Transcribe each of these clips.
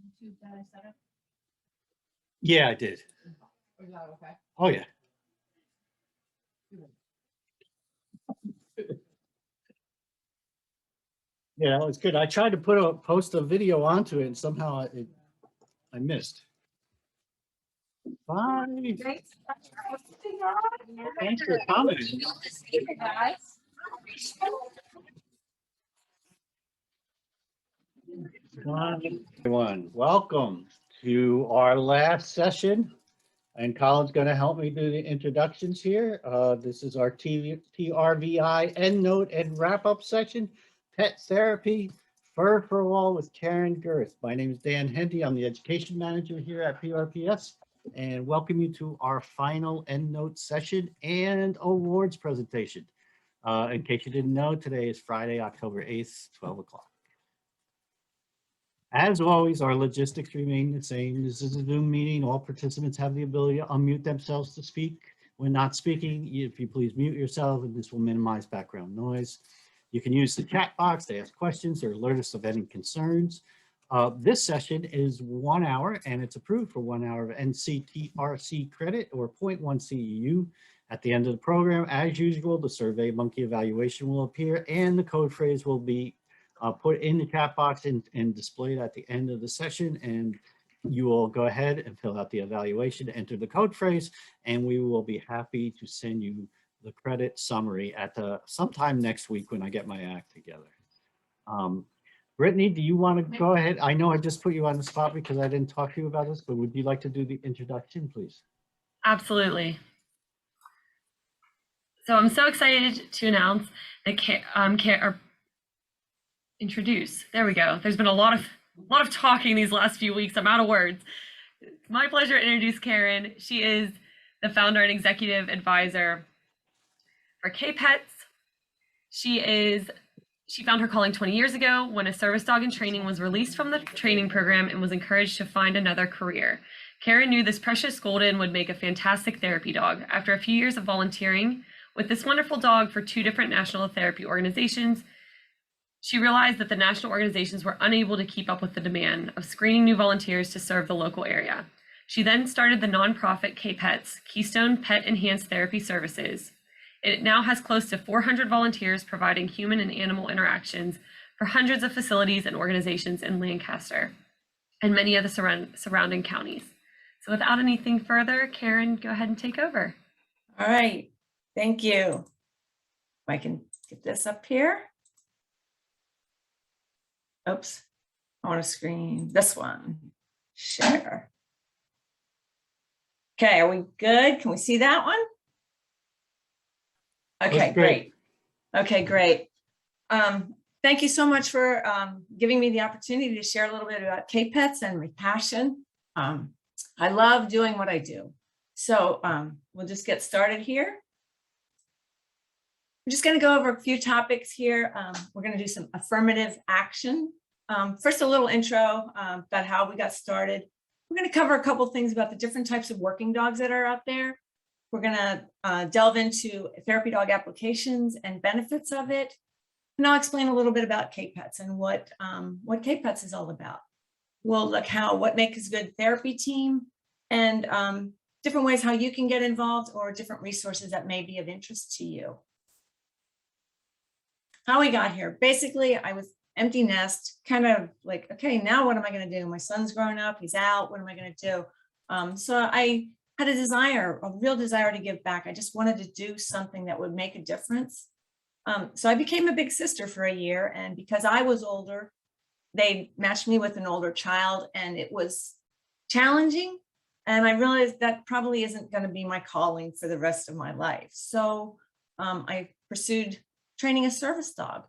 YouTube that I set up? Yeah, I did. Is that okay? Oh, yeah. Yeah, it's good. I tried to post a video onto it and somehow I missed. Bye. Thanks. Thanks for coming. Hi, everyone. Welcome to our last session. And Colin's going to help me do the introductions here. This is our TRVI EndNote and wrap-up section, Pet Therapy, Fur for All with Karen Girth. My name is Dan Henty. I'm the Education Manager here at PRPS, and welcome you to our final EndNote session and awards presentation. In case you didn't know, today is Friday, October 8th, 12 o'clock. As always, our logistics remain the same. This is a Zoom meeting. All participants have the ability to unmute themselves to speak. When not speaking, if you please mute yourself, and this will minimize background noise. You can use the chat box to ask questions or alert us of any concerns. This session is 1 hour, and it's approved for 1 hour of NCTRC credit or 0.1 CEU. At the end of the program, as usual, the Survey Monkey evaluation will appear, and the code phrase will be put in the chat box and displayed at the end of the session, and you will go ahead and fill out the evaluation, enter the code phrase, and we will be happy to send you the credit summary at sometime next week when I get my act together. Brittany, do you want to go ahead? I know I just put you on the spot because I didn't talk to you about this, but would you like to do the introduction, please? Absolutely. So I'm so excited to announce that introduce. There we go. There's been a lot of talking these last few weeks. I'm out of words. It's my pleasure to introduce Karen. She is the founder and executive advisor for Cutest. She found her calling 20 years ago when a service dog in training was released from the training program and was encouraged to find another career. Karen knew this precious golden would make a fantastic therapy dog. After a few years of volunteering with this wonderful dog for 2 different national therapy organizations, she realized that the national organizations were unable to keep up with the demand of screening new volunteers to serve the local area. She then started the nonprofit Cutest, Keystone Pet Enhanced Therapy Services. It now has close to 400 volunteers providing human and animal interactions for hundreds of facilities and organizations in Lancaster and many of the surrounding counties. So without anything further, Karen, go ahead and take over. All right, thank you. If I can get this up here. Oops, I want to screen this one. Share. Okay, are we good? Can we see that one? Okay, great. Okay, great. Thank you so much for giving me the opportunity to share a little bit about Cutest and my passion. I love doing what I do. So we'll just get started here. I'm just going to go over a few topics here. We're going to do some affirmative action. First, a little intro about how we got started. We're going to cover a couple things about the different types of working dogs that are out there. We're going to delve into therapy dog applications and benefits of it. And I'll explain a little bit about Cutest and what Cutest is all about. We'll look what makes a good therapy team and different ways how you can get involved or different resources that may be of interest to you. How we got here. Basically, I was empty nest, kind of like, okay, now what am I going to do? My son's growing up, he's out, what am I going to do? So I had a real desire to give back. I just wanted to do something that would make a difference. So I became a big sister for a year, and because I was older, they matched me with an older child, and it was challenging. And I realized that probably isn't going to be my calling for the rest of my life. So I pursued training a service dog.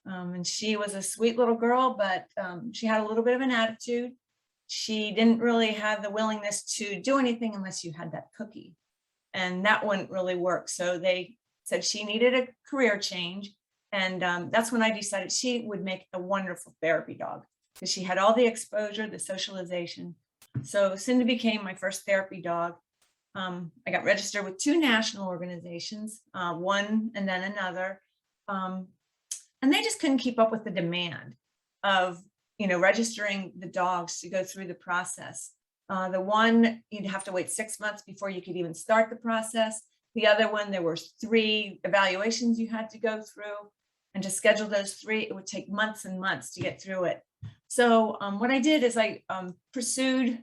And she was a sweet little girl, but she had a little bit of an attitude. She didn't really have the willingness to do anything unless you had that cookie. And that wouldn't really work. So they said she needed a career change. And that's when I decided she would make a wonderful therapy dog because she had all the exposure, the socialization. So Cindy became my first therapy dog. I got registered with 2 national organizations, one and then another. And they just couldn't keep up with the demand of, registering the dogs to go through the process. The one, you'd have to wait 6 months before you could even start the process. The other one, there were 3 evaluations you had to go through. And to schedule those 3, it would take months and months to get through it. So what I did is I pursued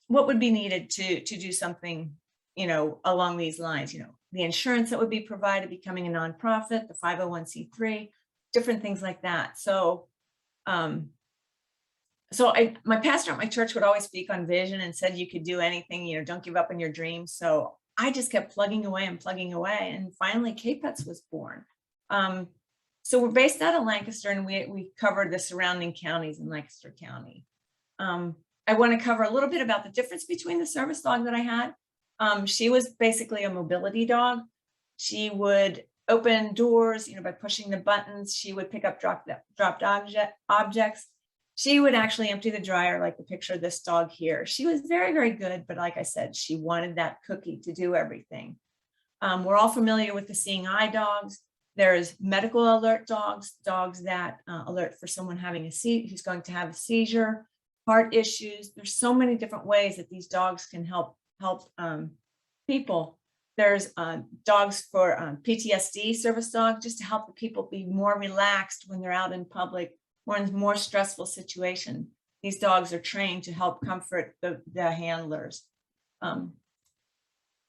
what would be needed to do something, along these lines, the insurance that would be provided, becoming a nonprofit, the 501c3, different things like that. So, my pastor at my church would always speak on vision and said you could do anything, don't give up on your dreams. So I just kept plugging away, and finally K-Pets was born. So we're based out of Lancaster, and we covered the surrounding counties in Lancaster County. I want to cover a little bit about the difference between the service dog that I had. She was basically a mobility dog. She would open doors, by pushing the buttons. She would pick up dropped objects. She would actually empty the dryer, like the picture of this dog here. She was very, very good, but like I said, she wanted that cookie to do everything. We're all familiar with the seeing eye dogs. There's medical alert dogs that alert for someone having who's going to have a seizure, heart issues. There's so many different ways that these dogs can help people. There's dogs for PTSD, service dogs, just to help the people be more relaxed when they're out in public or in more stressful situation. These dogs are trained to help comfort the handlers.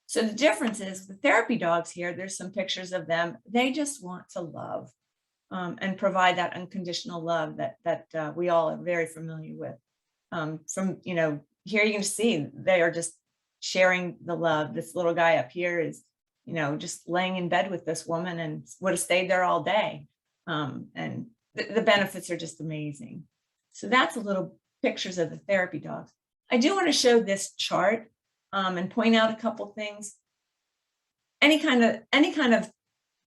So the difference is the therapy dogs here, there's some pictures of them. They just want to love and provide that unconditional love that we all are very familiar with. Here you can see they are just sharing the love. This little guy up here is, just laying in bed with this woman and would have stayed there all day. And the benefits are just amazing. So that's a little pictures of the therapy dogs. I do want to show this chart and point out a couple things. Any kind of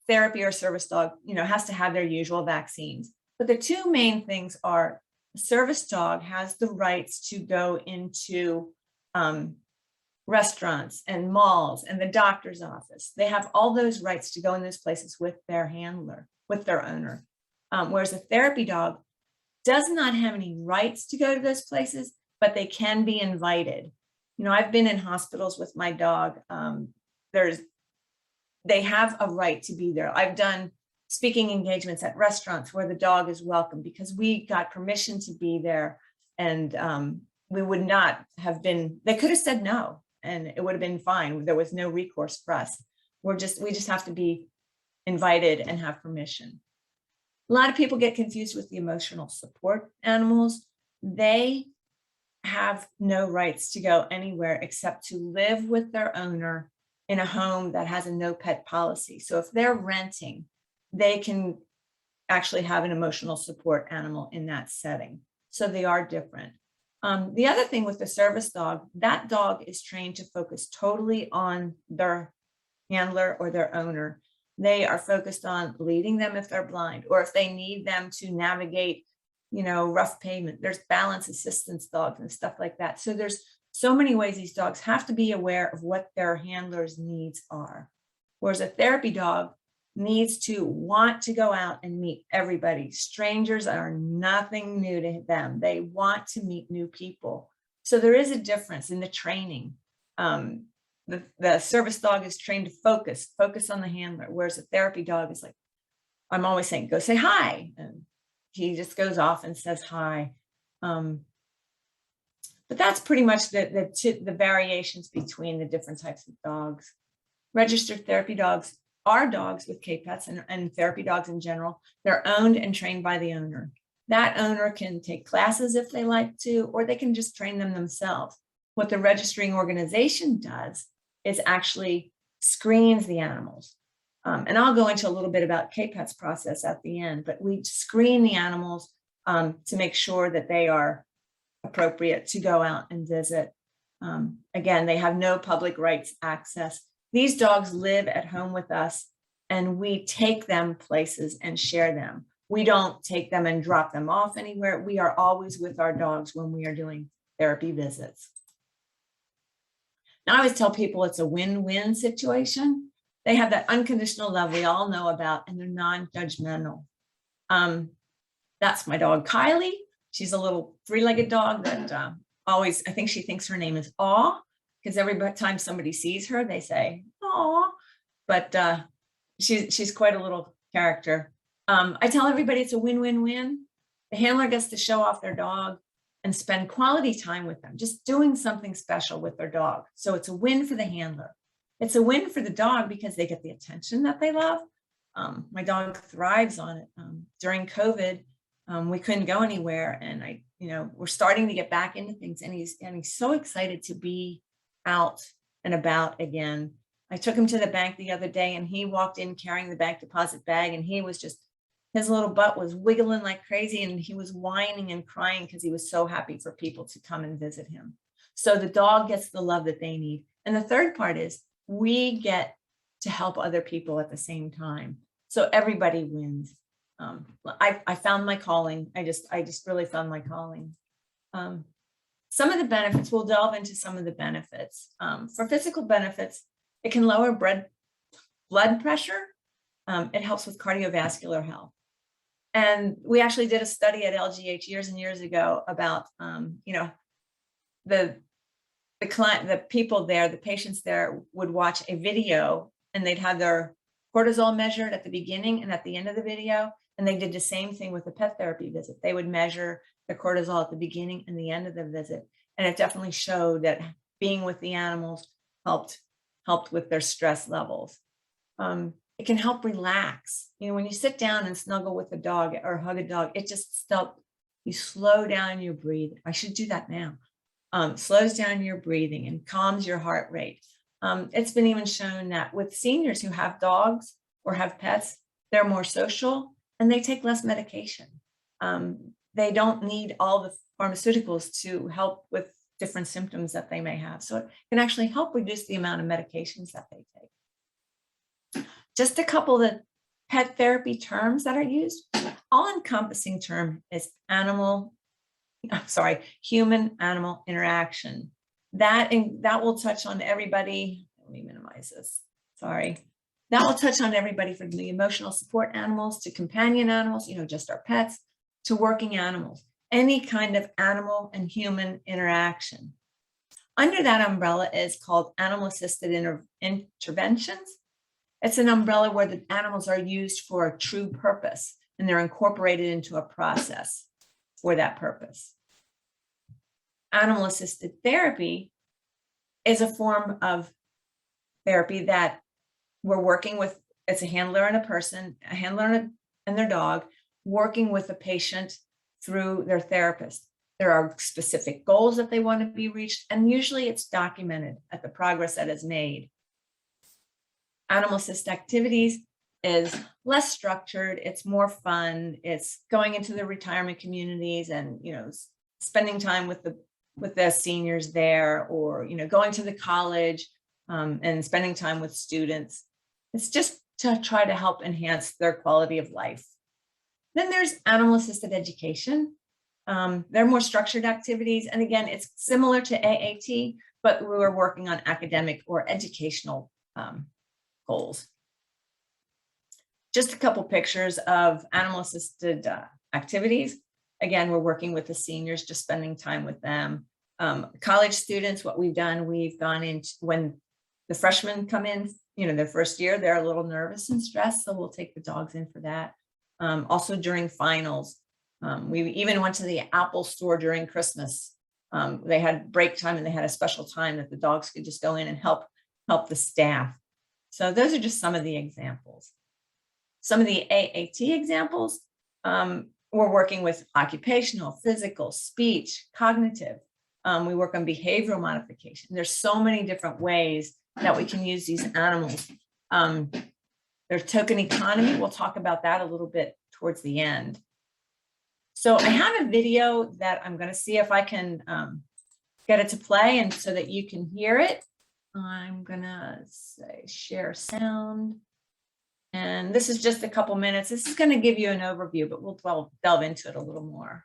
therapy or service dog, has to have their usual vaccines. But the 2 main things are a service dog has the rights to go into restaurants and malls and the doctor's office. They have all those rights to go in those places with their handler, with their owner. Whereas a therapy dog does not have any rights to go to those places, but they can be invited. I've been in hospitals with my dog. They have a right to be there. I've done speaking engagements at restaurants where the dog is welcome because we got permission to be there, and we would not have been, they could have said no and it would have been fine. There was no recourse for us. We just have to be invited and have permission. A lot of people get confused with the emotional support animals. They have no rights to go anywhere except to live with their owner in a home that has a no pet policy. So if they're renting, they can actually have an emotional support animal in that setting. So they are different. The other thing with the service dog, that dog is trained to focus totally on their handler or their owner. They are focused on leading them if they're blind, or if they need them to navigate, rough pavement. There's balance assistance dogs and stuff like that. So there's so many ways these dogs have to be aware of what their handler's needs are. Whereas a therapy dog needs to want to go out and meet everybody. Strangers are nothing new to them. They want to meet new people. So there is a difference in the training. The service dog is trained to focus on the handler, whereas a therapy dog is like, I'm always saying, go say hi. And he just goes off and says hi. But that's pretty much the variations between the different types of dogs. Registered therapy dogs are dogs with K-Pets and therapy dogs in general. They're owned and trained by the owner. That owner can take classes if they like to, or they can just train them themselves. What the registering organization does is actually screens the animals. And I'll go into a little bit about K-Pet's process at the end, but we screen the animals to make sure that they are appropriate to go out and visit. Again, they have no public rights access. These dogs live at home with us, and we take them places and share them. We don't take them and drop them off anywhere. We are always with our dogs when we are doing therapy visits. Now, I always tell people it's a win-win situation. They have that unconditional love we all know about, and they're non-judgmental. That's my dog, Kylie. She's a little three-legged dog that always, I think she thinks her name is Aw, because every time somebody sees her, they say, Aw. But she's quite a little character. I tell everybody it's a win-win-win. The handler gets to show off their dog and spend quality time with them, just doing something special with their dog. So it's a win for the handler. It's a win for the dog because they get the attention that they love. My dog thrives on it. During COVID, we couldn't go anywhere, and we're starting to get back into things, and he's so excited to be out and about again. I took him to the bank the other day, and he walked in carrying the bank deposit bag, and he was just, his little butt was wiggling like crazy, and he was whining and crying because he was so happy for people to come and visit him. So the dog gets the love that they need. And the third part is we get to help other people at the same time. So everybody wins. I found my calling. I just really found my calling. Some of the benefits, we'll delve into some of the benefits. For physical benefits, it can lower blood pressure. It helps with cardiovascular health. And we actually did a study at LGH years and years ago about, the people there, the patients there would watch a video, and they'd have their cortisol measured at the beginning and at the end of the video. And they did the same thing with the pet therapy visit. They would measure the cortisol at the beginning and the end of the visit. And it definitely showed that being with the animals helped with their stress levels. It can help relax. When you sit down and snuggle with a dog or hug a dog, it just you slow down your breathing. I should do that now. Slows down your breathing and calms your heart rate. It's been even shown that with seniors who have dogs or have pets, they're more social and they take less medication. They don't need all the pharmaceuticals to help with different symptoms that they may have. So it can actually help reduce the amount of medications that they take. Just a couple of pet therapy terms that are used. All-encompassing term is human-animal interaction. That will touch on everybody. Let me minimize this. Sorry. That will touch on everybody from the emotional support animals to companion animals, just our pets, to working animals, any kind of animal and human interaction. Under that umbrella is called animal-assisted interventions. It's an umbrella where the animals are used for a true purpose and they're incorporated into a process for that purpose. Animal-assisted therapy is a form of therapy that we're working with. It's a handler and a person, a handler and their dog, working with a patient through their therapist. There are specific goals that they want to be reached, and usually it's documented at the progress that is made. Animal-assisted activities is less structured, it's more fun, it's going into the retirement communities and spending time with the seniors there, or going to the college and spending time with students. It's just to try to help enhance their quality of life. Then there's animal-assisted education. They're more structured activities, and again, it's similar to AAT, but we were working on academic or educational goals. Just a couple pictures of animal-assisted activities. Again, we're working with the seniors, just spending time with them. College students, what we've done, we've gone into when the freshmen come in, their first year, they're a little nervous and stressed, so we'll take the dogs in for that. Also during finals, we even went to the Apple store during Christmas. They had break time and they had a special time that the dogs could just go in and help the staff. So those are just some of the examples. Some of the AAT examples, we're working with occupational, physical, speech, cognitive. We work on behavioral modification. There's so many different ways that we can use these animals. There's token economy. We'll talk about that a little bit towards the end. So I have a video that I'm going to see if I can get it to play and so that you can hear it. I'm going to say share sound. And this is just a couple minutes. This is going to give you an overview, but we'll delve into it a little more.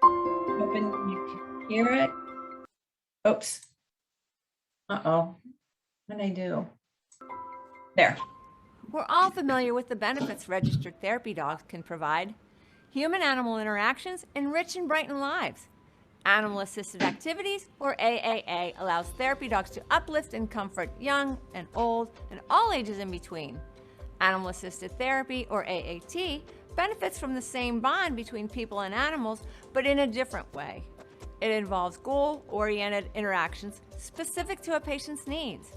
Hoping you can hear it. Oops. Uh-oh. What did I do? There. We're all familiar with the benefits registered therapy dogs can provide. Human-animal interactions enrich and brighten lives. Animal-assisted activities, or AAA, allows therapy dogs to uplift and comfort young and old and all ages in between. Animal-assisted therapy, or AAT, benefits from the same bond between people and animals, but in a different way. It involves goal-oriented interactions specific to a patient's needs.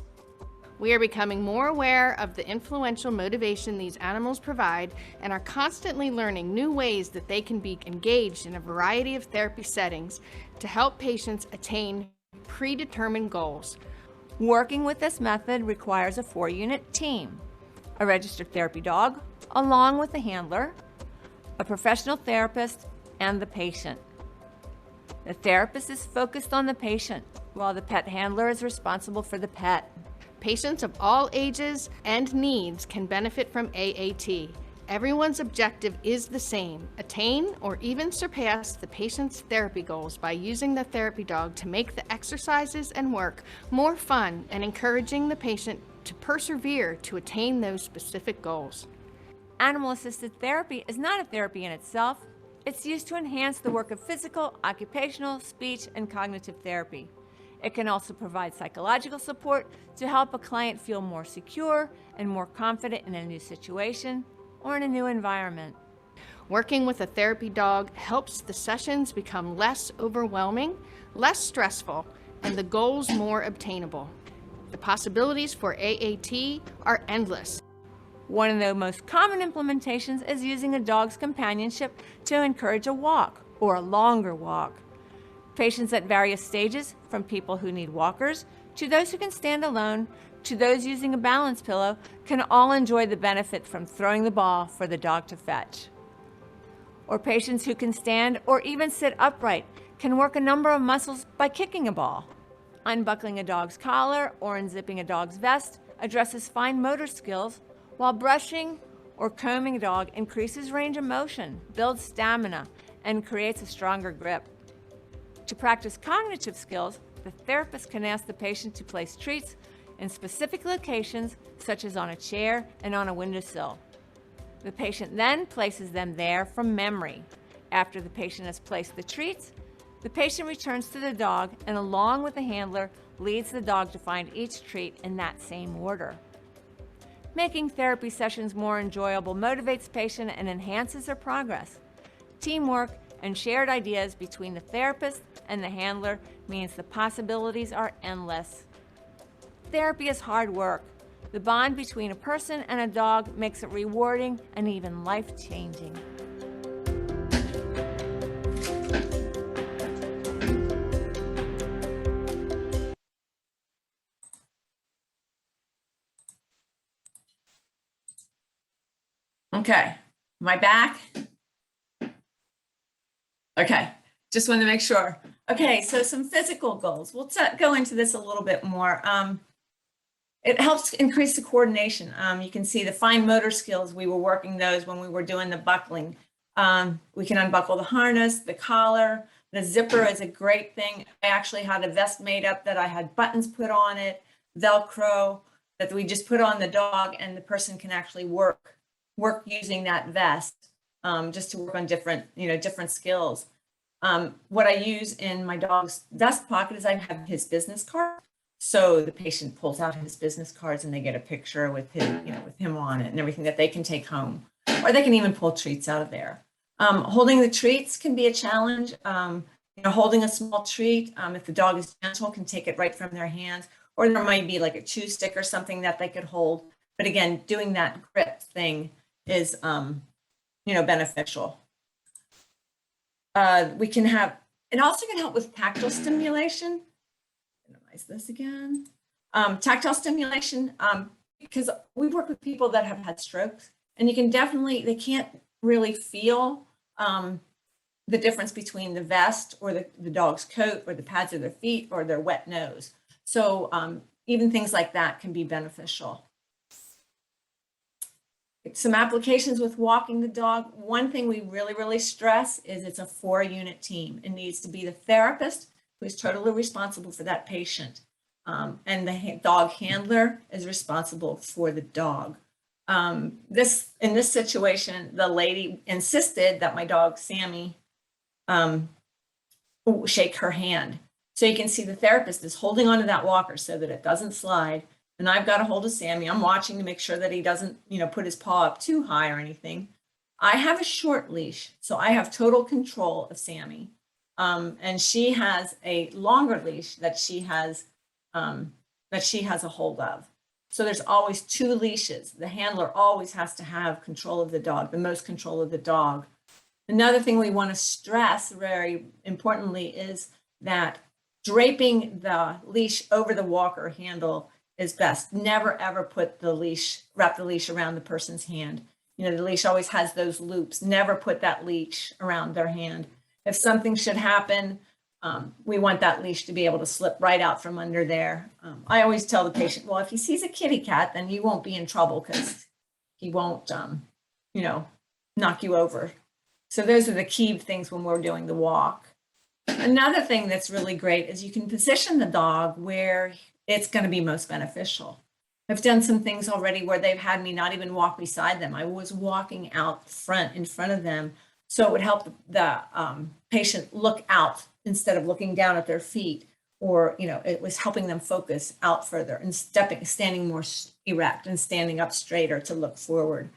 We are becoming more aware of the influential motivation these animals provide and are constantly learning new ways that they can be engaged in a variety of therapy settings to help patients attain predetermined goals. Working with this method requires a 4-unit team: a registered therapy dog, along with a handler, a professional therapist, and the patient. The therapist is focused on the patient, while the pet handler is responsible for the pet. Patients of all ages and needs can benefit from AAT. Everyone's objective is the same: attain or even surpass the patient's therapy goals by using the therapy dog to make the exercises and work more fun and encouraging the patient to persevere to attain those specific goals. Animal-assisted therapy is not a therapy in itself. It's used to enhance the work of physical, occupational, speech, and cognitive therapy. It can also provide psychological support to help a client feel more secure and more confident in a new situation or in a new environment. Working with a therapy dog helps the sessions become less overwhelming, less stressful, and the goals more obtainable. The possibilities for AAT are endless. One of the most common implementations is using a dog's companionship to encourage a walk or a longer walk. Patients at various stages, from people who need walkers, to those who can stand alone, to those using a balance pillow, can all enjoy the benefit from throwing the ball for the dog to fetch. Or patients who can stand or even sit upright can work a number of muscles by kicking a ball. Unbuckling a dog's collar or unzipping a dog's vest addresses fine motor skills, while brushing or combing a dog increases range of motion, builds stamina, and creates a stronger grip. To practice cognitive skills, the therapist can ask the patient to place treats in specific locations, such as on a chair and on a windowsill. The patient then places them there from memory. After the patient has placed the treats, the patient returns to the dog and, along with the handler, leads the dog to find each treat in that same order. Making therapy sessions more enjoyable motivates patient and enhances their progress. Teamwork and shared ideas between the therapist and the handler means the possibilities are endless. Therapy is hard work. The bond between a person and a dog makes it rewarding and even life-changing. Okay, am I back? Okay, just wanted to make sure. Okay, so some physical goals. We'll go into this a little bit more. It helps increase the coordination. You can see the fine motor skills. We were working those when we were doing the buckling. We can unbuckle the harness, the collar. The zipper is a great thing. I actually had a vest made up that I had buttons put on it, Velcro, that we just put on the dog, and the person can actually work using that vest, just to work on different skills. What I use in my dog's vest pocket is I have his business card. So the patient pulls out his business cards and they get a picture with him on it and everything that they can take home, or they can even pull treats out of there. Holding the treats can be a challenge. Holding a small treat, if the dog is gentle, can take it right from their hands, or there might be like a chew stick or something that they could hold. But again, doing that grip thing is, beneficial. We can have, it also can help with tactile stimulation. Minimize this again. Tactile stimulation, because we work with people that have had strokes, and they can't really feel the difference between the vest or the dog's coat or the pads of their feet or their wet nose. So even things like that can be beneficial. Some applications with walking the dog. One thing we really stress is it's a 4-unit team. It needs to be the therapist, who is totally responsible for that patient. And the dog handler is responsible for the dog. in this situation, the lady insisted that my dog Sammy shake her hand. So you can see the therapist is holding onto that walker so that it doesn't slide. And I've got a hold of Sammy. I'm watching to make sure that he doesn't, put his paw up too high or anything. I have a short leash, so I have total control of Sammy. And she has a longer leash that she has a hold of. So there's always two leashes. The handler always has to have control of the dog, the most control of the dog. Another thing we want to stress very importantly is that draping the leash over the walker handle is best. Never ever wrap the leash around the person's hand. The leash always has those loops. Never put that leash around their hand. If something should happen, we want that leash to be able to slip right out from under there. I always tell the patient, well, if he sees a kitty cat, then you won't be in trouble because he won't, knock you over. So those are the key things when we're doing the walk. Another thing that's really great is you can position the dog where it's going to be most beneficial. I've done some things already where they've had me not even walk beside them. I was walking out front in front of them. So it would help the patient look out instead of looking down at their feet, or, it was helping them focus out further and standing more erect and standing up straighter to look forward.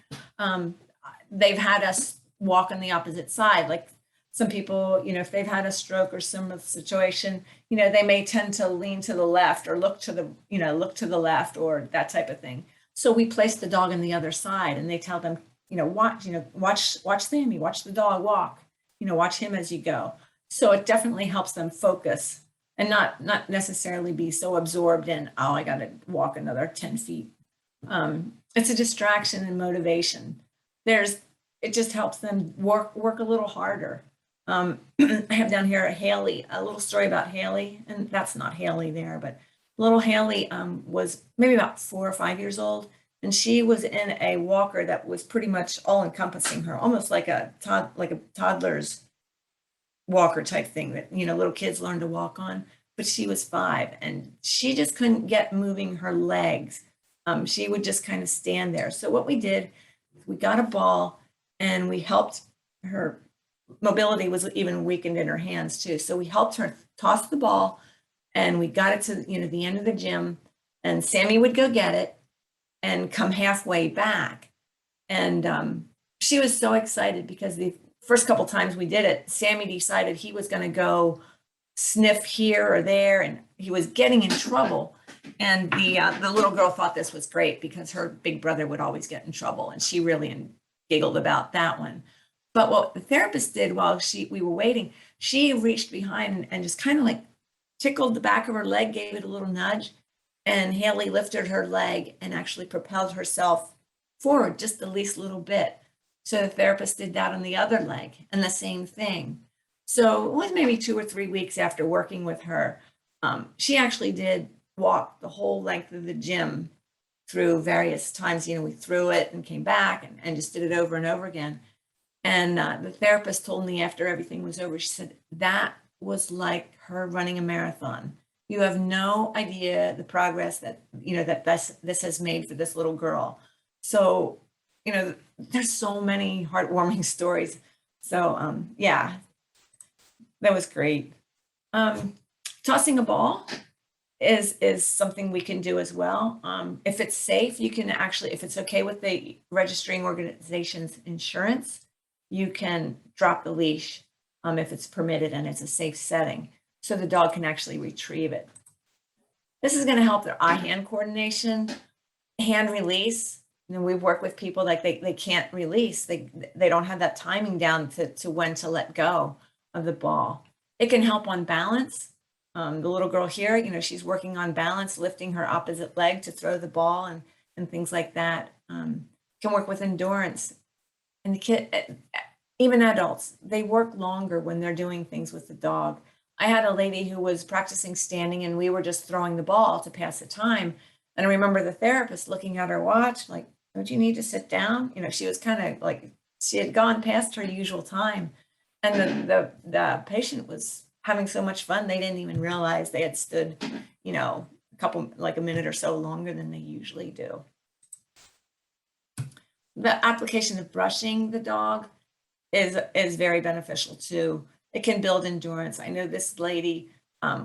They've had us walk on the opposite side. Like some people, if they've had a stroke or some situation, they may tend to lean to the left or look to the left or that type of thing. So we place the dog on the other side and they tell them, watch Sammy, watch the dog walk, watch him as you go. So it definitely helps them focus and not necessarily be so absorbed in, oh, I got to walk another 10 feet. It's a distraction and motivation. It just helps them work a little harder. I have down here a little story about Haley, and that's not Haley there, but little Haley was maybe about 4 or 5 years old. And she was in a walker that was pretty much all encompassing her, almost like a toddler's walker type thing that, little kids learn to walk on. But she was 5 and she just couldn't get moving her legs. She would just kind of stand there. So what we did, we got a ball and we helped her. Mobility was even weakened in her hands too. So we helped her toss the ball and we got it to, the end of the gym, and Sammy would go get it and come halfway back. And she was so excited because the first couple times we did it, Sammy decided he was going to go sniff here or there, and he was getting in trouble. And the little girl thought this was great because her big brother would always get in trouble, and she really giggled about that one. But what the therapist did while we were waiting, she reached behind and just kind of like tickled the back of her leg, gave it a little nudge, and Haley lifted her leg and actually propelled herself forward just the least little bit. So the therapist did that on the other leg and the same thing. So it was maybe 2 or 3 weeks after working with her, she actually did walk the whole length of the gym through various times. We threw it and came back and just did it over and over again. And the therapist told me after everything was over, she said, that was like her running a marathon. You have no idea the progress that, this has made for this little girl. So, there's so many heartwarming stories. So, yeah, that was great. Tossing a ball is something we can do as well. If it's safe, you can actually, if it's okay with the registering organization's insurance, you can drop the leash if it's permitted and it's a safe setting, so the dog can actually retrieve it. This is going to help their eye-hand coordination, hand release. We've worked with people like they can't release. They don't have that timing down to when to let go of the ball. It can help on balance. The little girl here, she's working on balance, lifting her opposite leg to throw the ball and things like that. Can work with endurance. And the kid, even adults, they work longer when they're doing things with the dog. I had a lady who was practicing standing and we were just throwing the ball to pass the time. And I remember the therapist looking at her watch, like, don't you need to sit down? She was kind of like, she had gone past her usual time. And the patient was having so much fun, they didn't even realize they had stood, a minute or so longer than they usually do. the application of brushing the dog is very beneficial too. It can build endurance. I know this lady,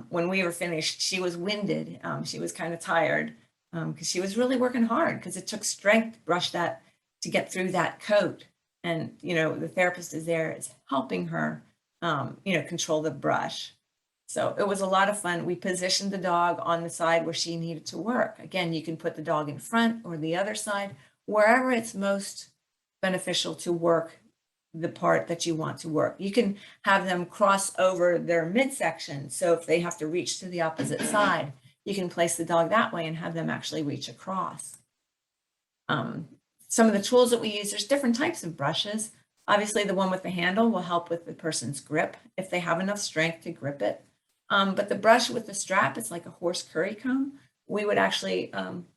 when we were finished, she was winded. She was kind of tired because she was really working hard because it took strength to brush that, to get through that coat. And, you know, the therapist is there, is helping her, you know, control the brush. So it was a lot of fun. We positioned the dog on the side where she needed to work. Again, you can put the dog in front or the other side, wherever it's most beneficial to work the part that you want to work. You can have them cross over their midsection. So if they have to reach to the opposite side, you can place the dog that way and have them actually reach across. Some of the tools that we use, there's different types of brushes. Obviously, the one with the handle will help with the person's grip if they have enough strength to grip it. But the brush with the strap, it's like a horse curry comb. We would actually,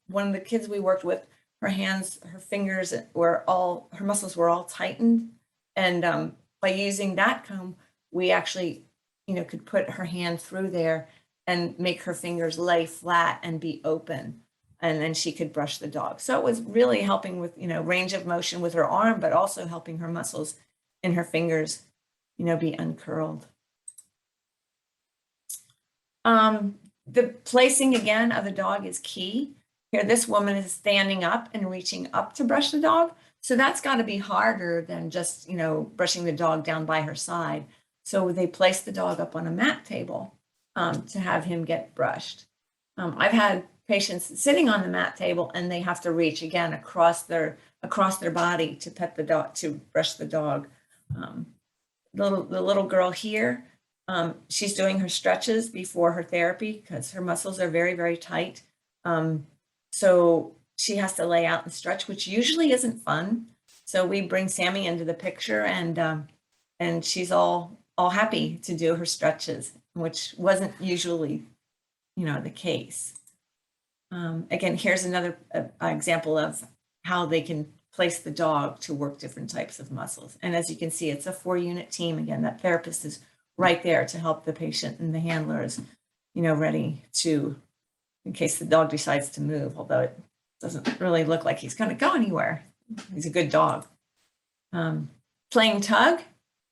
one of the kids we worked with, her hands, her fingers were all, her muscles were all tightened. And by using that comb, we actually, you know, could put her hand through there and make her fingers lay flat and be open. And then she could brush the dog. So it was really helping with, you know, range of motion with her arm, but also helping her muscles in her fingers, you know, be uncurled. The placing again of the dog is key. Here, this woman is standing up and reaching up to brush the dog. So that's got to be harder than just, you know, brushing the dog down by her side. So they place the dog up on a mat table to have him get brushed. I've had patients sitting on the mat table and they have to reach again across their body to pet the dog, to brush the dog. The little girl here, she's doing her stretches before her therapy because her muscles are very, very tight. So she has to lay out and stretch, which usually isn't fun. So we bring Sammy into the picture and she's all happy to do her stretches, which wasn't usually, you know, the case. Again, here's another example of how they can place the dog to work different types of muscles. And as you can see, it's a 4-unit team. Again, that therapist is right there to help the patient, and the handler is, you know, ready to, in case the dog decides to move, although it doesn't really look like he's going to go anywhere. He's a good dog. Playing tug.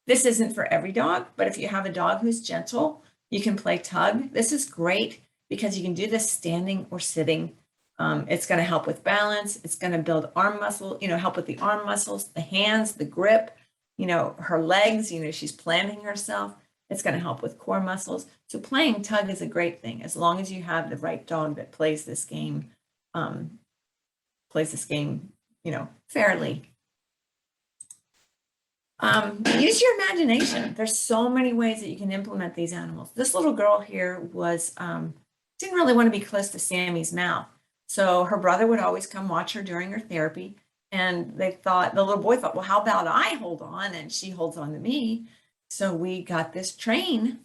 This isn't for every dog, but if you have a dog who's gentle, you can play tug. This is great because you can do this standing or sitting. It's going to help with balance. It's going to build arm muscle, you know, help with the arm muscles, the hands, the grip, you know, her legs, you know, she's planting herself. It's going to help with core muscles. So playing tug is a great thing as long as you have the right dog that plays this game, you know, fairly. Use your imagination. There's so many ways that you can implement these animals. This little girl here was, didn't really want to be close to Sammy's mouth. So her brother would always come watch her during her therapy. And the little boy thought, well, how about I hold on and she holds on to me? So we got this train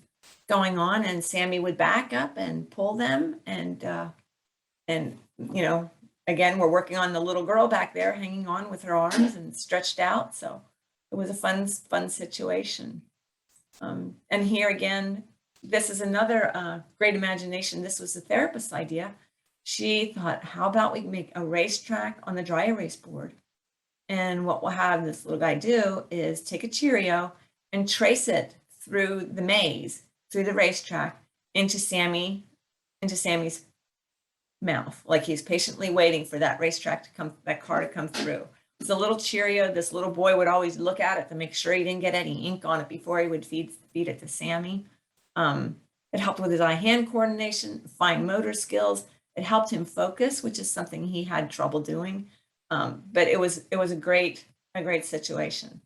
going on and Sammy would back up and pull them. And you know, again, we're working on the little girl back there hanging on with her arms and stretched out. So it was a fun situation. And here again, this is another great imagination. This was the therapist's idea. She thought, how about we make a racetrack on the dry erase board? And what we'll have this little guy do is take a Cheerio and trace it through the maze, through the racetrack into Sammy's mouth, like he's patiently waiting for that racetrack to come, that car to come through. It's a little Cheerio. This little boy would always look at it to make sure he didn't get any ink on it before he would feed it to Sammy. It helped with his eye-hand coordination, fine motor skills. It helped him focus, which is something he had trouble doing. But it was a great situation.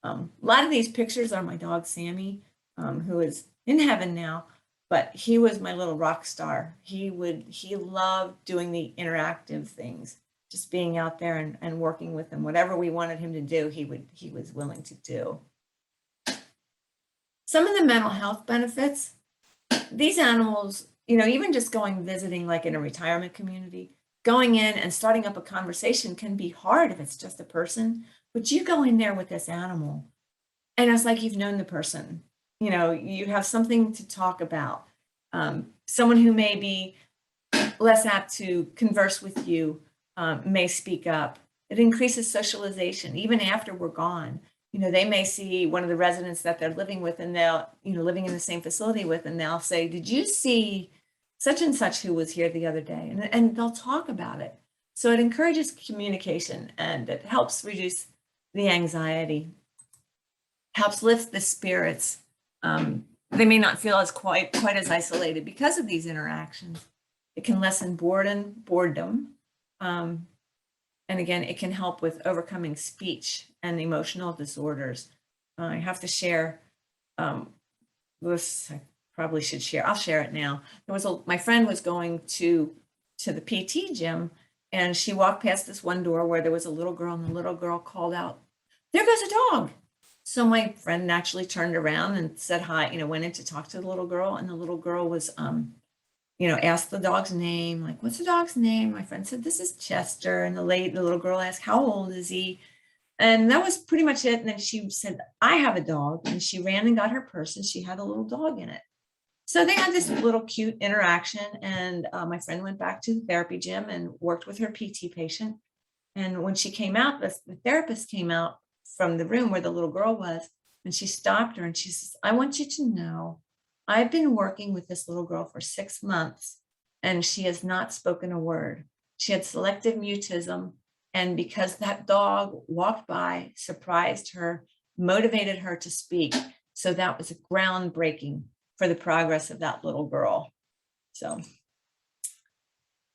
A lot of these pictures are my dog Sammy, who is in heaven now, but he was my little rock star. He loved doing the interactive things, just being out there and working with them. Whatever we wanted him to do, he was willing to do. Some of the mental health benefits, these animals, you know, even just visiting like in a retirement community, going in and starting up a conversation can be hard if it's just a person, but you go in there with this animal and it's like you've known the person. You know, you have something to talk about. Someone who may be less apt to converse with you may speak up. It increases socialization, even after we're gone. You know, they may see one of the residents that they're living with, and they'll, you know, living in the same facility with, and they'll say, did you see such and such who was here the other day? And they'll talk about it. So it encourages communication, and it helps reduce the anxiety, helps lift the spirits. They may not feel as quite as isolated because of these interactions. It can lessen boredom. And again, it can help with overcoming speech and emotional disorders. I have to share this. I probably should share. I'll share it now. My friend was going to the PT gym, and she walked past this one door where there was a little girl, and the little girl called out, "There goes a dog." So my friend actually turned around and said hi, you know, went in to talk to the little girl, and the little girl was, you know, asked the dog's name, like, what's the dog's name? My friend said, this is Chester. And the little girl asked, how old is he? And that was pretty much it. And then she said, I have a dog. And she ran and got her purse, and she had a little dog in it. So they had this little cute interaction. And my friend went back to the therapy gym and worked with her PT patient. And when she came out, the therapist came out from the room where the little girl was, and she stopped her and she says, I want you to know, I've been working with this little girl for 6 months, and she has not spoken a word. She had selective mutism. And because that dog walked by, surprised her, motivated her to speak. So that was groundbreaking for the progress of that little girl. So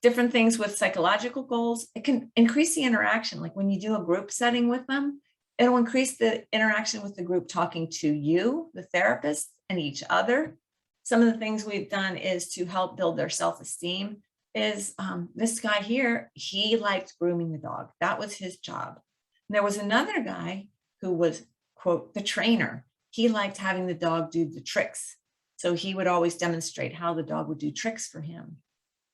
different things with psychological goals, it can increase the interaction. Like when you do a group setting with them, it'll increase the interaction with the group talking to you, the therapist, and each other. Some of the things we've done is to help build their self-esteem is this guy here, he liked grooming the dog. That was his job. And there was another guy who was, quote, the trainer. He liked having the dog do the tricks. So he would always demonstrate how the dog would do tricks for him.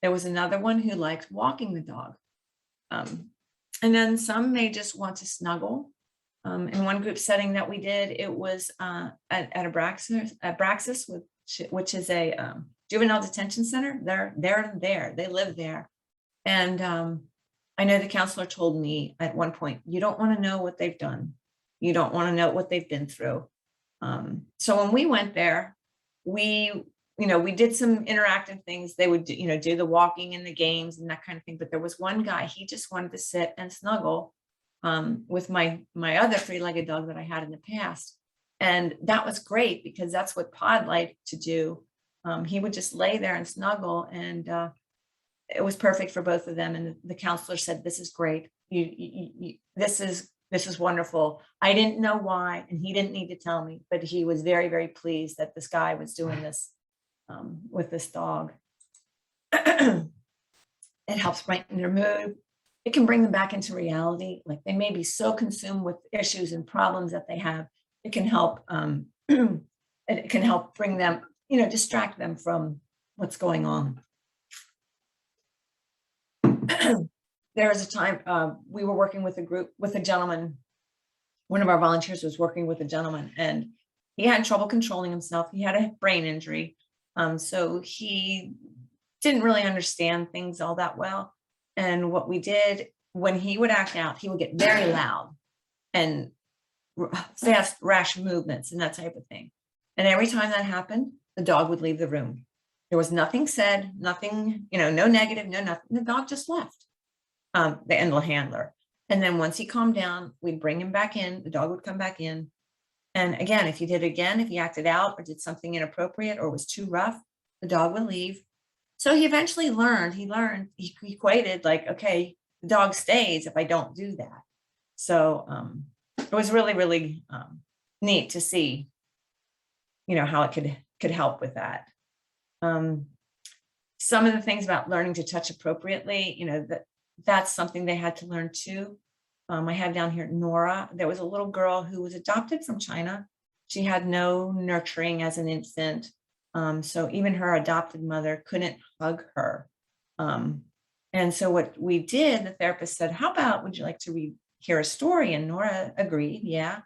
There was another one who liked walking the dog. And then some may just want to snuggle. In one group setting that we did, it was at Abraxas, which is a juvenile detention center. They live there. And I know the counselor told me at one point, you don't want to know what they've done. You don't want to know what they've been through. So when we went there, we did some interactive things. They would, do the walking and the games and that kind of thing. But there was one guy, he just wanted to sit and snuggle with my other 3-legged dog that I had in the past. And that was great because that's what Pod liked to do. He would just lay there and snuggle, and it was perfect for both of them. And the counselor said, this is great. This is wonderful. I didn't know why, and he didn't need to tell me, but he was very, very pleased that this guy was doing this with this dog. It helps brighten their mood. It can bring them back into reality. Like they may be so consumed with issues and problems that they have. It can help. It can help bring them, distract them from what's going on. There was a time we were working with a group with a gentleman. One of our volunteers was working with a gentleman, and he had trouble controlling himself. He had a brain injury, so he didn't really understand things all that well. And what we did, when he would act out, he would get very loud and fast, rash movements and that type of thing. And every time that happened, the dog would leave the room. There was nothing said, nothing, no negative, no nothing. The dog just left, the handler. And then once he calmed down, we'd bring him back in. The dog would come back in. And again, if he did it again, if he acted out or did something inappropriate or was too rough, the dog would leave. So he eventually learned, he equated like, okay, the dog stays if I don't do that. So it was really, really neat to see, how it could help with that. Some of the things about learning to touch appropriately, that's something they had to learn too. I have down here Nora. There was a little girl who was adopted from China. She had no nurturing as an infant. So even her adopted mother couldn't hug her. And so what we did, the therapist said, how about, would you like to hear a story? And Nora agreed, yeah.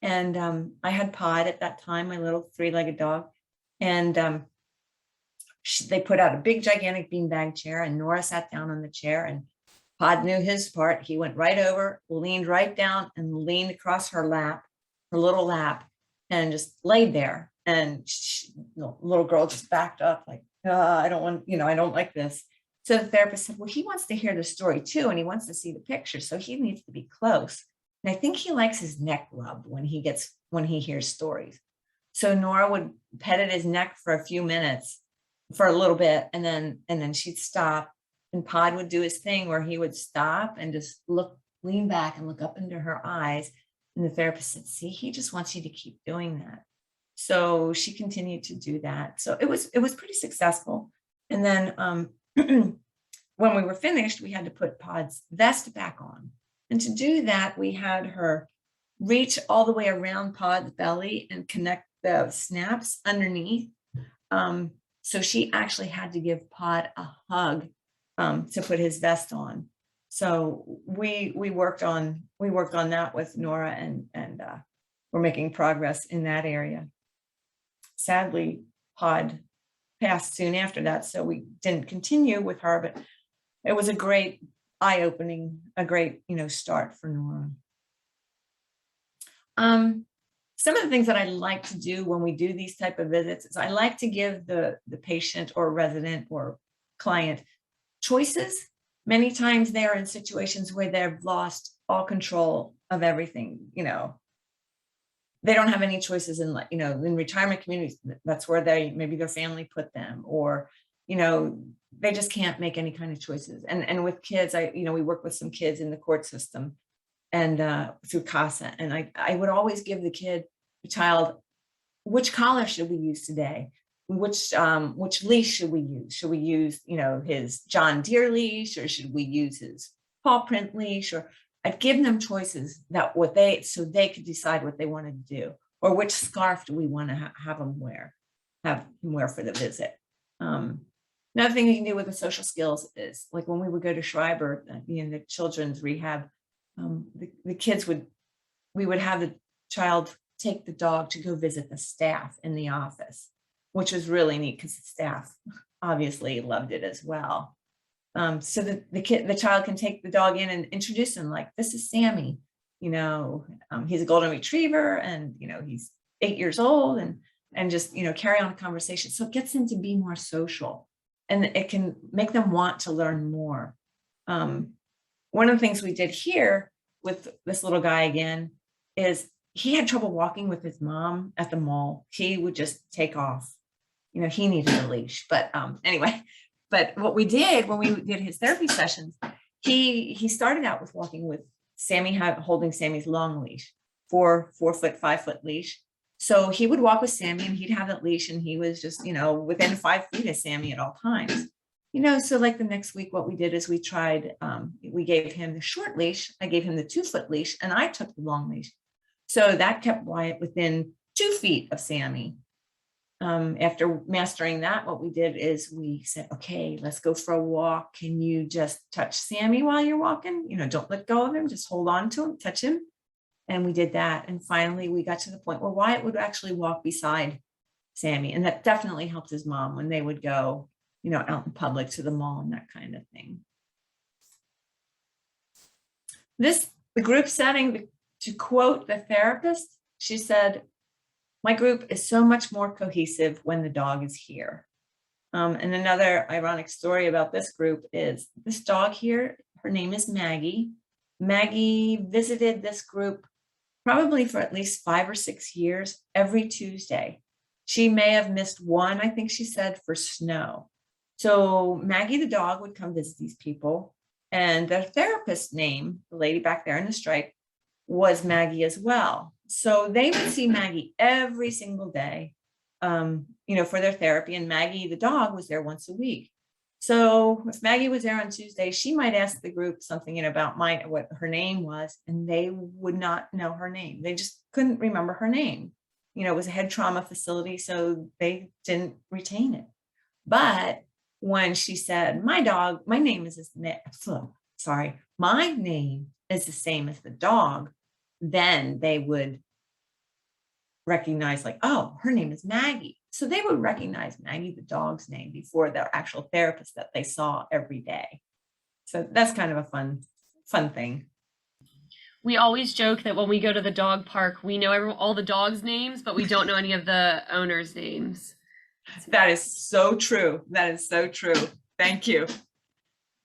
And I had Pod at that time, my little 3-legged dog. And they put out a big, gigantic beanbag chair, and Nora sat down on the chair, and Pod knew his part. He went right over, leaned right down and leaned across her lap, her little lap, and just laid there. And the little girl just backed up like, I don't want, I don't like this. So the therapist said, well, he wants to hear the story too, and he wants to see the picture. So he needs to be close. And I think he likes his neck rubbed when he hears stories. So Nora would pet at his neck for a few minutes, for a little bit, and then she'd stop, and Pod would do his thing where he would stop and just lean back and look up into her eyes. And the therapist said, see, he just wants you to keep doing that. So she continued to do that. So it was pretty successful. And then when we were finished, we had to put Pod's vest back on. And to do that, we had her reach all the way around Pod's belly and connect the snaps underneath. So she actually had to give Pod a hug to put his vest on. So we worked on that with Nora, and we're making progress in that area. Sadly, Pod passed soon after that, so we didn't continue with her, but it was a great eye-opening, a great start for Nora. Some of the things that I like to do when we do these type of visits is I like to give the patient or resident or client choices. Many times they're in situations where they've lost all control of everything. They don't have any choices in retirement communities. That's where maybe their family put them, or they just can't make any kind of choices. And with kids, we work with some kids in the court system and through CASA, and I would always give the child, which collar should we use today? Which leash should we use? Should we use his John Deere leash, or should we use his paw print leash? Or I'd give them choices so they could decide what they wanted to do, or which scarf do we want to have him wear for the visit. Another thing you can do with the social skills is, like when we would go to Schreiber, the children's rehab, we would have the child take the dog to go visit the staff in the office, which was really neat because the staff obviously loved it as well. So that the child can take the dog in and introduce him, like, this is Sammy, he's a golden retriever, and he's 8 years old, and just carry on a conversation. So it gets them to be more social, and it can make them want to learn more. One of the things we did here with this little guy again is he had trouble walking with his mom at the mall. He would just take off. He needed a leash. But anyway, but what we did when we did his therapy sessions, he started out with walking with Sammy, holding Sammy's long leash, 4 foot, 5 foot leash. So he would walk with Sammy, and he'd have that leash, and he was just, within 5 feet of Sammy at all times. So like the next week, what we did is we tried, we gave him the short leash. I gave him the 2 foot leash, and I took the long leash. So that kept Wyatt within 2 feet of Sammy. After mastering that, what we did is we said, okay, let's go for a walk. Can you just touch Sammy while you're walking? Don't let go of him, just hold on to him, touch him. And we did that. And finally, we got to the point where Wyatt would actually walk beside Sammy. And that definitely helped his mom when they would go, out in public to the mall and that kind of thing. The group setting, to quote the therapist, she said, my group is so much more cohesive when the dog is here. And another ironic story about this group is this dog here, her name is Maggie. Maggie visited this group probably for at least 5 or 6 years, every Tuesday. She may have missed one, I think she said, for snow. So Maggie the dog would come visit these people, and their therapist's name, the lady back there in the stripe, was Maggie as well. So they would see Maggie every single day, for their therapy, and Maggie the dog was there once a week. So if Maggie was there on Tuesday, she might ask the group something about what her name was, and they would not know her name. They just couldn't remember her name. It was a head trauma facility, so they didn't retain it. But when she said, my name is the same as the dog, then they would recognize, like, oh, her name is Maggie. So they would recognize Maggie the dog's name before the actual therapist that they saw every day. So that's kind of a fun thing. We always joke that when we go to the dog park, we know all the dogs' names, but we don't know any of the owners' names. That is so true. That is so true. Thank you.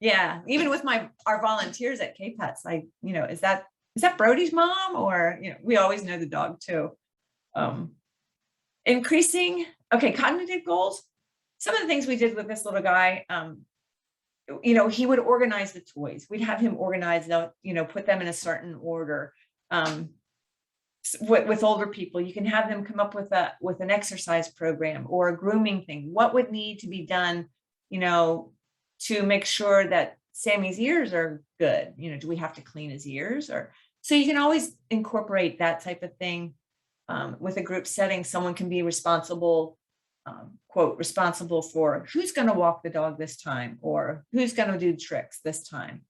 Yeah, even with our volunteers at K-Pets, is that Brody's mom? Or, we always know the dog too. Increasing, cognitive goals. Some of the things we did with this little guy, he would organize the toys. We'd have him organize them, put them in a certain order. With older people, you can have them come up with an exercise program or a grooming thing. What would need to be done, to make sure that Sammy's ears are good? Do we have to clean his ears? So you can always incorporate that type of thing. With a group setting, someone can be responsible, quote, responsible for who's going to walk the dog this time, or who's going to do tricks this time,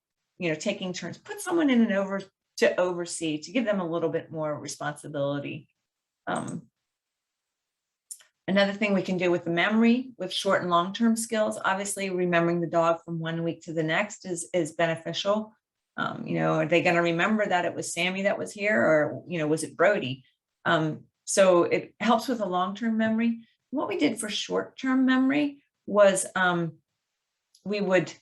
taking turns. Put someone in to oversee, to give them a little bit more responsibility. Another thing we can do with the memory, with short and long-term skills, obviously remembering the dog from 1 week to the next is beneficial. Are they going to remember that it was Sammy that was here, or, was it Brody? So it helps with a long-term memory. What we did for short-term memory was I would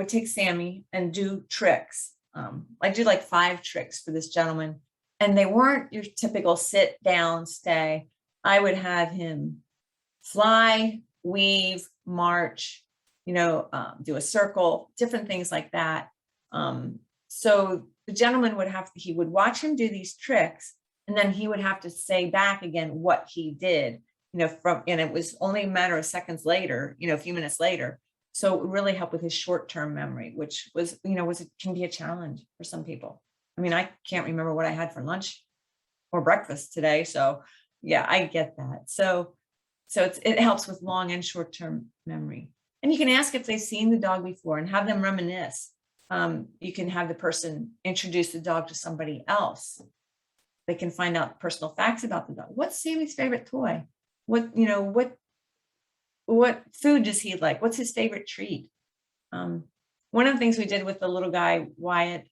take Sammy and do tricks. I did like 5 tricks for this gentleman, and they weren't your typical sit down, stay. I would have him fly, weave, march, do a circle, different things like that. So the gentleman he would watch him do these tricks, and then he would have to say back again what he did, and it was only a matter of seconds later, a few minutes later. So it really helped with his short-term memory, which was, can be a challenge for some people. I mean, I can't remember what I had for lunch or breakfast today. So yeah, I get that. So it helps with long and short-term memory. And you can ask if they've seen the dog before and have them reminisce. You can have the person introduce the dog to somebody else. They can find out personal facts about the dog. What's Sammy's favorite toy? What food does he like? What's his favorite treat? One of the things we did with the little guy, Wyatt,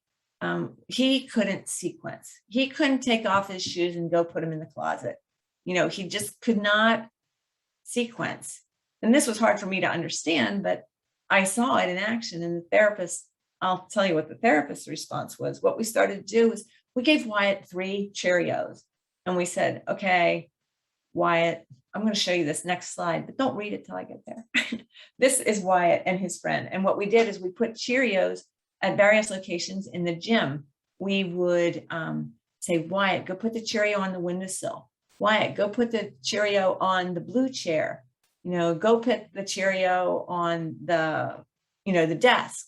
he couldn't sequence. He couldn't take off his shoes and go put them in the closet. He just could not sequence. And this was hard for me to understand, but I saw it in action. And the therapist, I'll tell you what the therapist's response was. What we started to do is we gave Wyatt 3 Cheerios, and we said, okay, Wyatt, I'm going to show you this next slide, but don't read it till I get there. This is Wyatt and his friend. And what we did is we put Cheerios at various locations in the gym. We would say, Wyatt, go put the Cheerio on the windowsill. Wyatt, go put the Cheerio on the blue chair. Go put the Cheerio on the desk.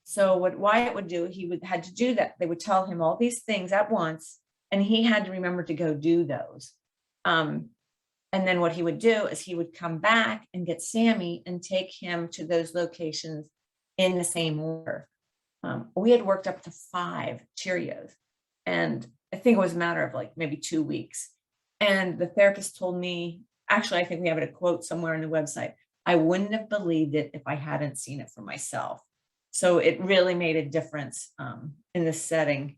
So what Wyatt would do, had to do that. They would tell him all these things at once, and he had to remember to go do those. And then what he would do is he would come back and get Sammy and take him to those locations in the same order. We had worked up to 5 Cheerios, and I think it was a matter of like maybe 2 weeks. And the therapist told me, actually, I think we have it a quote somewhere on the website, I wouldn't have believed it if I hadn't seen it for myself. So it really made a difference in this setting.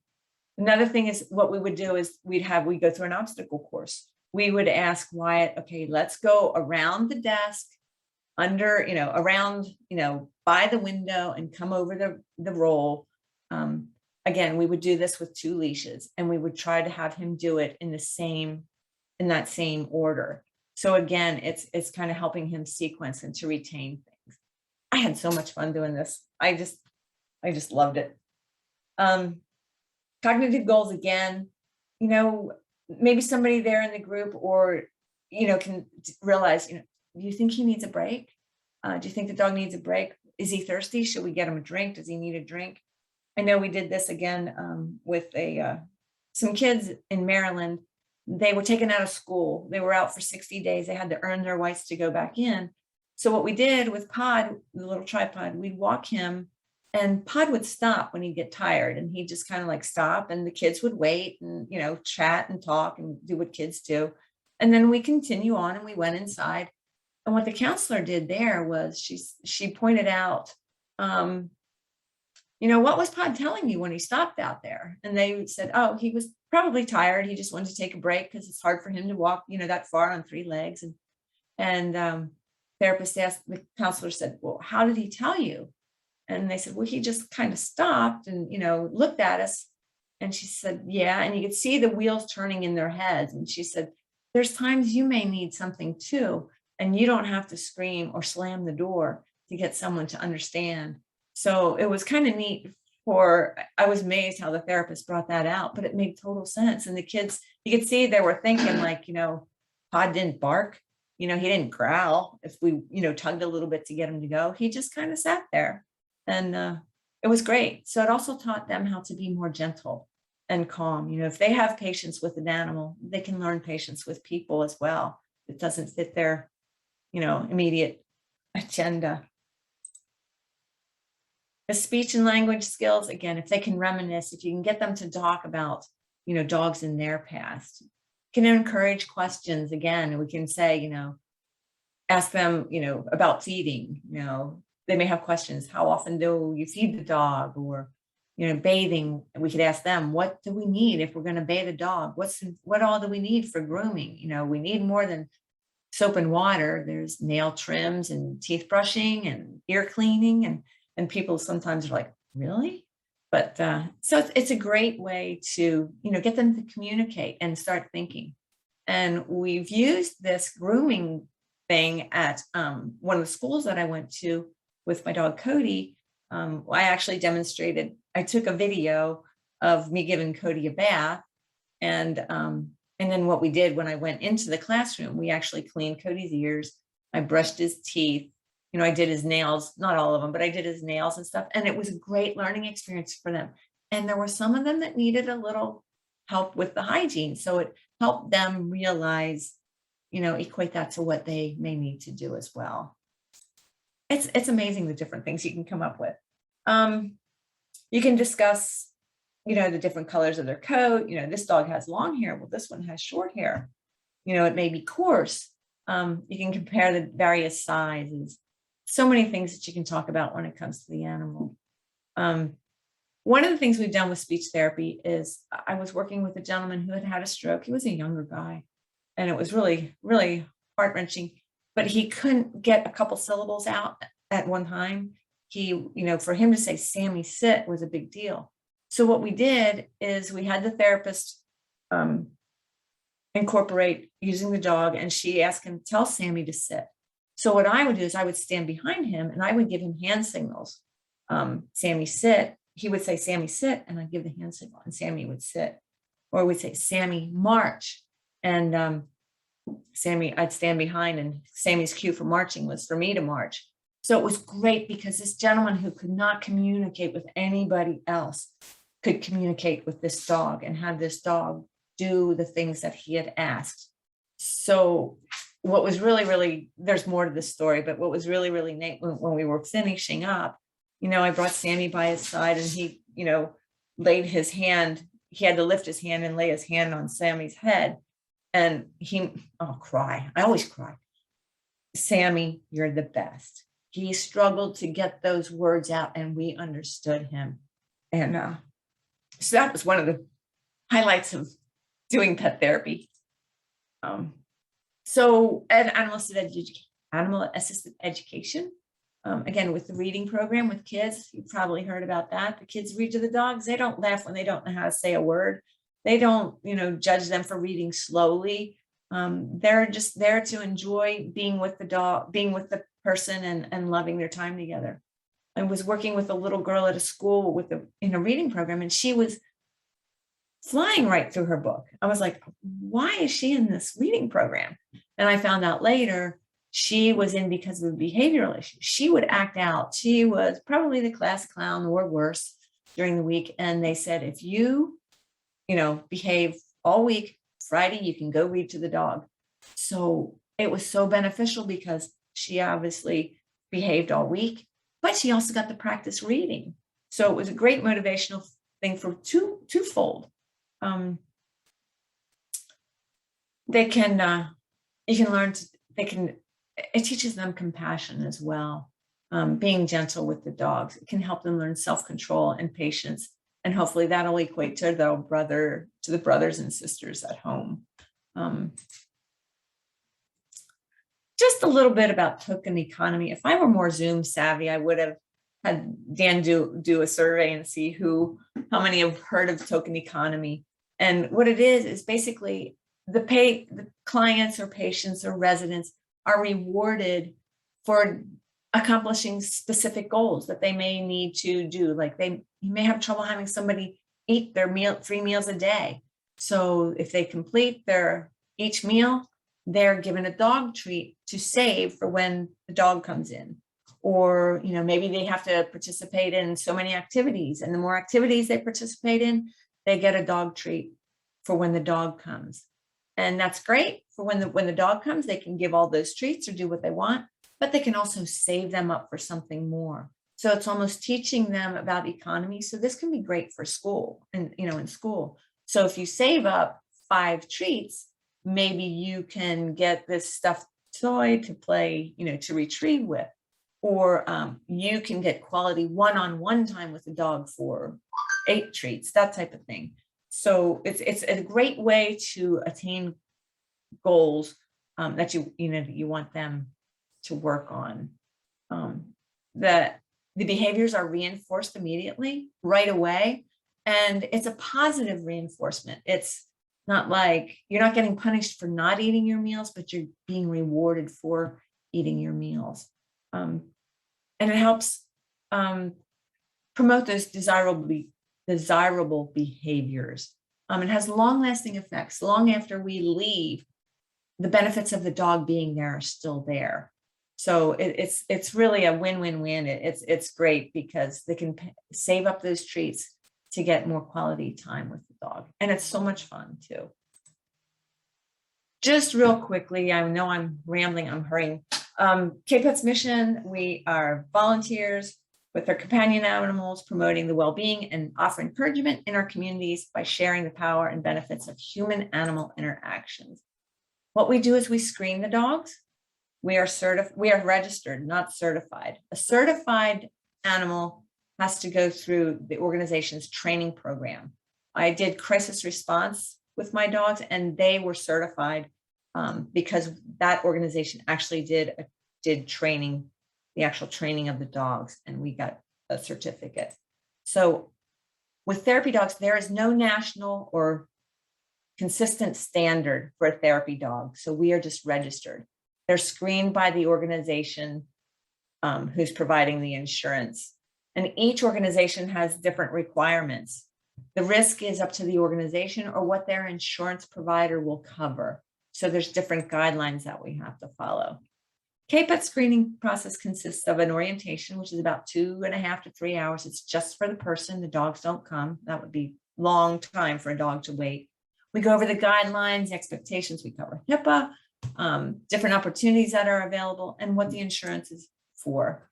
Another thing is what we would do is we'd go through an obstacle course. We would ask Wyatt, okay, let's go around the desk, around, by the window and come over the roll. Again, we would do this with 2 leashes, and we would try to have him do it in that same order. So again, it's kind of helping him sequence and to retain things. I had so much fun doing this. I just loved it. Cognitive goals again, maybe somebody there in the group or, can realize, do you think he needs a break? Do you think the dog needs a break? Is he thirsty? Should we get him a drink? Does he need a drink? I know we did this again with some kids in Maryland. They were taken out of school. They were out for 60 days. They had to earn their rights to go back in. So what we did with Pod, the little tripod, we'd walk him, and Pod would stop when he'd get tired, and he'd just kind of like stop, and the kids would wait and, chat and talk and do what kids do. And then we continue on, and we went inside. And what the counselor did there was she pointed out what was Pod telling you when he stopped out there? And they said, oh, he was probably tired. He just wanted to take a break because it's hard for him to walk, that far on 3 legs. And therapist asked, the counselor said, well, how did he tell you? And they said, well, he just kind of stopped and, looked at us. And she said, yeah. And you could see the wheels turning in their heads. And she said, there's times you may need something too. And you don't have to scream or slam the door to get someone to understand. So it was kind of neat I was amazed how the therapist brought that out, but it made total sense. And the kids, you could see they were thinking like, Pod didn't bark, he didn't growl if we, tugged a little bit to get him to go. He just kind of sat there and it was great. So it also taught them how to be more gentle and calm. If they have patience with an animal, they can learn patience with people as well. It doesn't fit their, immediate agenda. The speech and language skills, again, if they can reminisce, if you can get them to talk about, dogs in their past, can encourage questions. Again, we can say, ask them, about feeding, they may have questions. How often do you feed the dog? Or, bathing, we could ask them, what do we need if we're going to bathe a dog? What all do we need for grooming? We need more than soap and water. There's nail trims and teeth brushing and ear cleaning. And people sometimes are like, really? But so it's a great way to, get them to communicate and start thinking. And we've used this grooming thing at one of the schools that I went to with my dog Cody. I actually demonstrated, I took a video of me giving Cody a bath. And then what we did when I went into the classroom, we actually cleaned Cody's ears. I brushed his teeth. I did his nails, not all of them, but I did his nails and stuff. And it was a great learning experience for them. And there were some of them that needed a little help with the hygiene. So it helped them realize, equate that to what they may need to do as well. It's amazing the different things you can come up with. You can discuss, the different colors of their coat. This dog has long hair. Well, this one has short hair. It may be coarse. You can compare the various sizes. So many things that you can talk about when it comes to the animal. One of the things we've done with speech therapy is I was working with a gentleman who had a stroke. He was a younger guy, and it was really, really heart-wrenching, but he couldn't get a couple syllables out at one time. For him to say, Sammy, sit was a big deal. So what we did is we had the therapist incorporate using the dog, and she asked him, tell Sammy to sit. So what I would do is I would stand behind him and I would give him hand signals. Sammy, sit. He would say, Sammy, sit. And I'd give the hand signal and Sammy would sit. Or we'd say, Sammy, march. And I'd stand behind, and Sammy's cue for marching was for me to march. So it was great because this gentleman who could not communicate with anybody else could communicate with this dog and have this dog do the things that he had asked. So what was really, really, there's more to this story, but what was really, really neat when we were finishing up, I brought Sammy by his side, and he, laid his hand, he had to lift his hand and lay his hand on Sammy's head. And I'll cry. I always cry. Sammy, you're the best. He struggled to get those words out, and we understood him. And so that was one of the highlights of doing pet therapy. So animal assisted education, again, with the reading program with kids, you probably heard about that. The kids read to the dogs. They don't laugh when they don't know how to say a word. They don't, judge them for reading slowly. They're just there to enjoy being with the dog, being with the person, and loving their time together. I was working with a little girl at a school in a reading program, and she was flying right through her book. I was like, why is she in this reading program? And I found out later she was in because of a behavioral issue. She would act out. She was probably the class clown or worse during the week. And they said, if you, behave all week, Friday, you can go read to the dog. So it was so beneficial because she obviously behaved all week, but she also got to practice reading. So it was a great motivational thing for twofold. It teaches them compassion as well. being gentle with the dogs. It can help them learn self-control and patience. And hopefully that'll equate to the brothers and sisters at home. Just a little bit about token economy. If I were more Zoom savvy, I would have had Dan do a survey and see how many have heard of token economy. And what it is basically the clients or patients or residents are rewarded for accomplishing specific goals that they may need to do. Like you may have trouble having somebody eat their 3 meals a day. So if they complete each meal, they're given a dog treat to save for when the dog comes in. Or, maybe they have to participate in so many activities, and the more activities they participate in, they get a dog treat for when the dog comes. And that's great for when the dog comes, they can give all those treats or do what they want, but they can also save them up for something more. So it's almost teaching them about economy. So this can be great for school and, in school. So if you save up 5 treats, maybe you can get this stuffed toy to play, to retrieve with, or you can get quality one-on-one time with the dog for 8 treats, that type of thing. So it's a great way to attain goals that you want them to work on. The behaviors are reinforced immediately, right away, and it's a positive reinforcement. It's not like you're not getting punished for not eating your meals, but you're being rewarded for eating your meals. And it helps promote those desirable behaviors. It has long-lasting effects. Long after we leave, the benefits of the dog being there are still there. So it's really a win-win-win. It's great because they can save up those treats to get more quality time with the dog. And it's so much fun too. Just real quickly, I know I'm rambling, I'm hurrying. Cutest's mission, we are volunteers with our companion animals, promoting the well-being and offer encouragement in our communities by sharing the power and benefits of human-animal interactions. What we do is we screen the dogs. We are registered, not certified. A certified animal has to go through the organization's training program. I did crisis response with my dogs, and they were certified because that organization actually did training, the actual training of the dogs, and we got a certificate. So with therapy dogs, there is no national or consistent standard for a therapy dog. So we are just registered. They're screened by the organization who's providing the insurance. And each organization has different requirements. The risk is up to the organization or what their insurance provider will cover. So there's different guidelines that we have to follow. Cutest screening process consists of an orientation, which is about 2.5 to 3 hours. It's just for the person. The dogs don't come. That would be a long time for a dog to wait. We go over the guidelines, expectations. We cover HIPAA, different opportunities that are available, and what the insurance is for.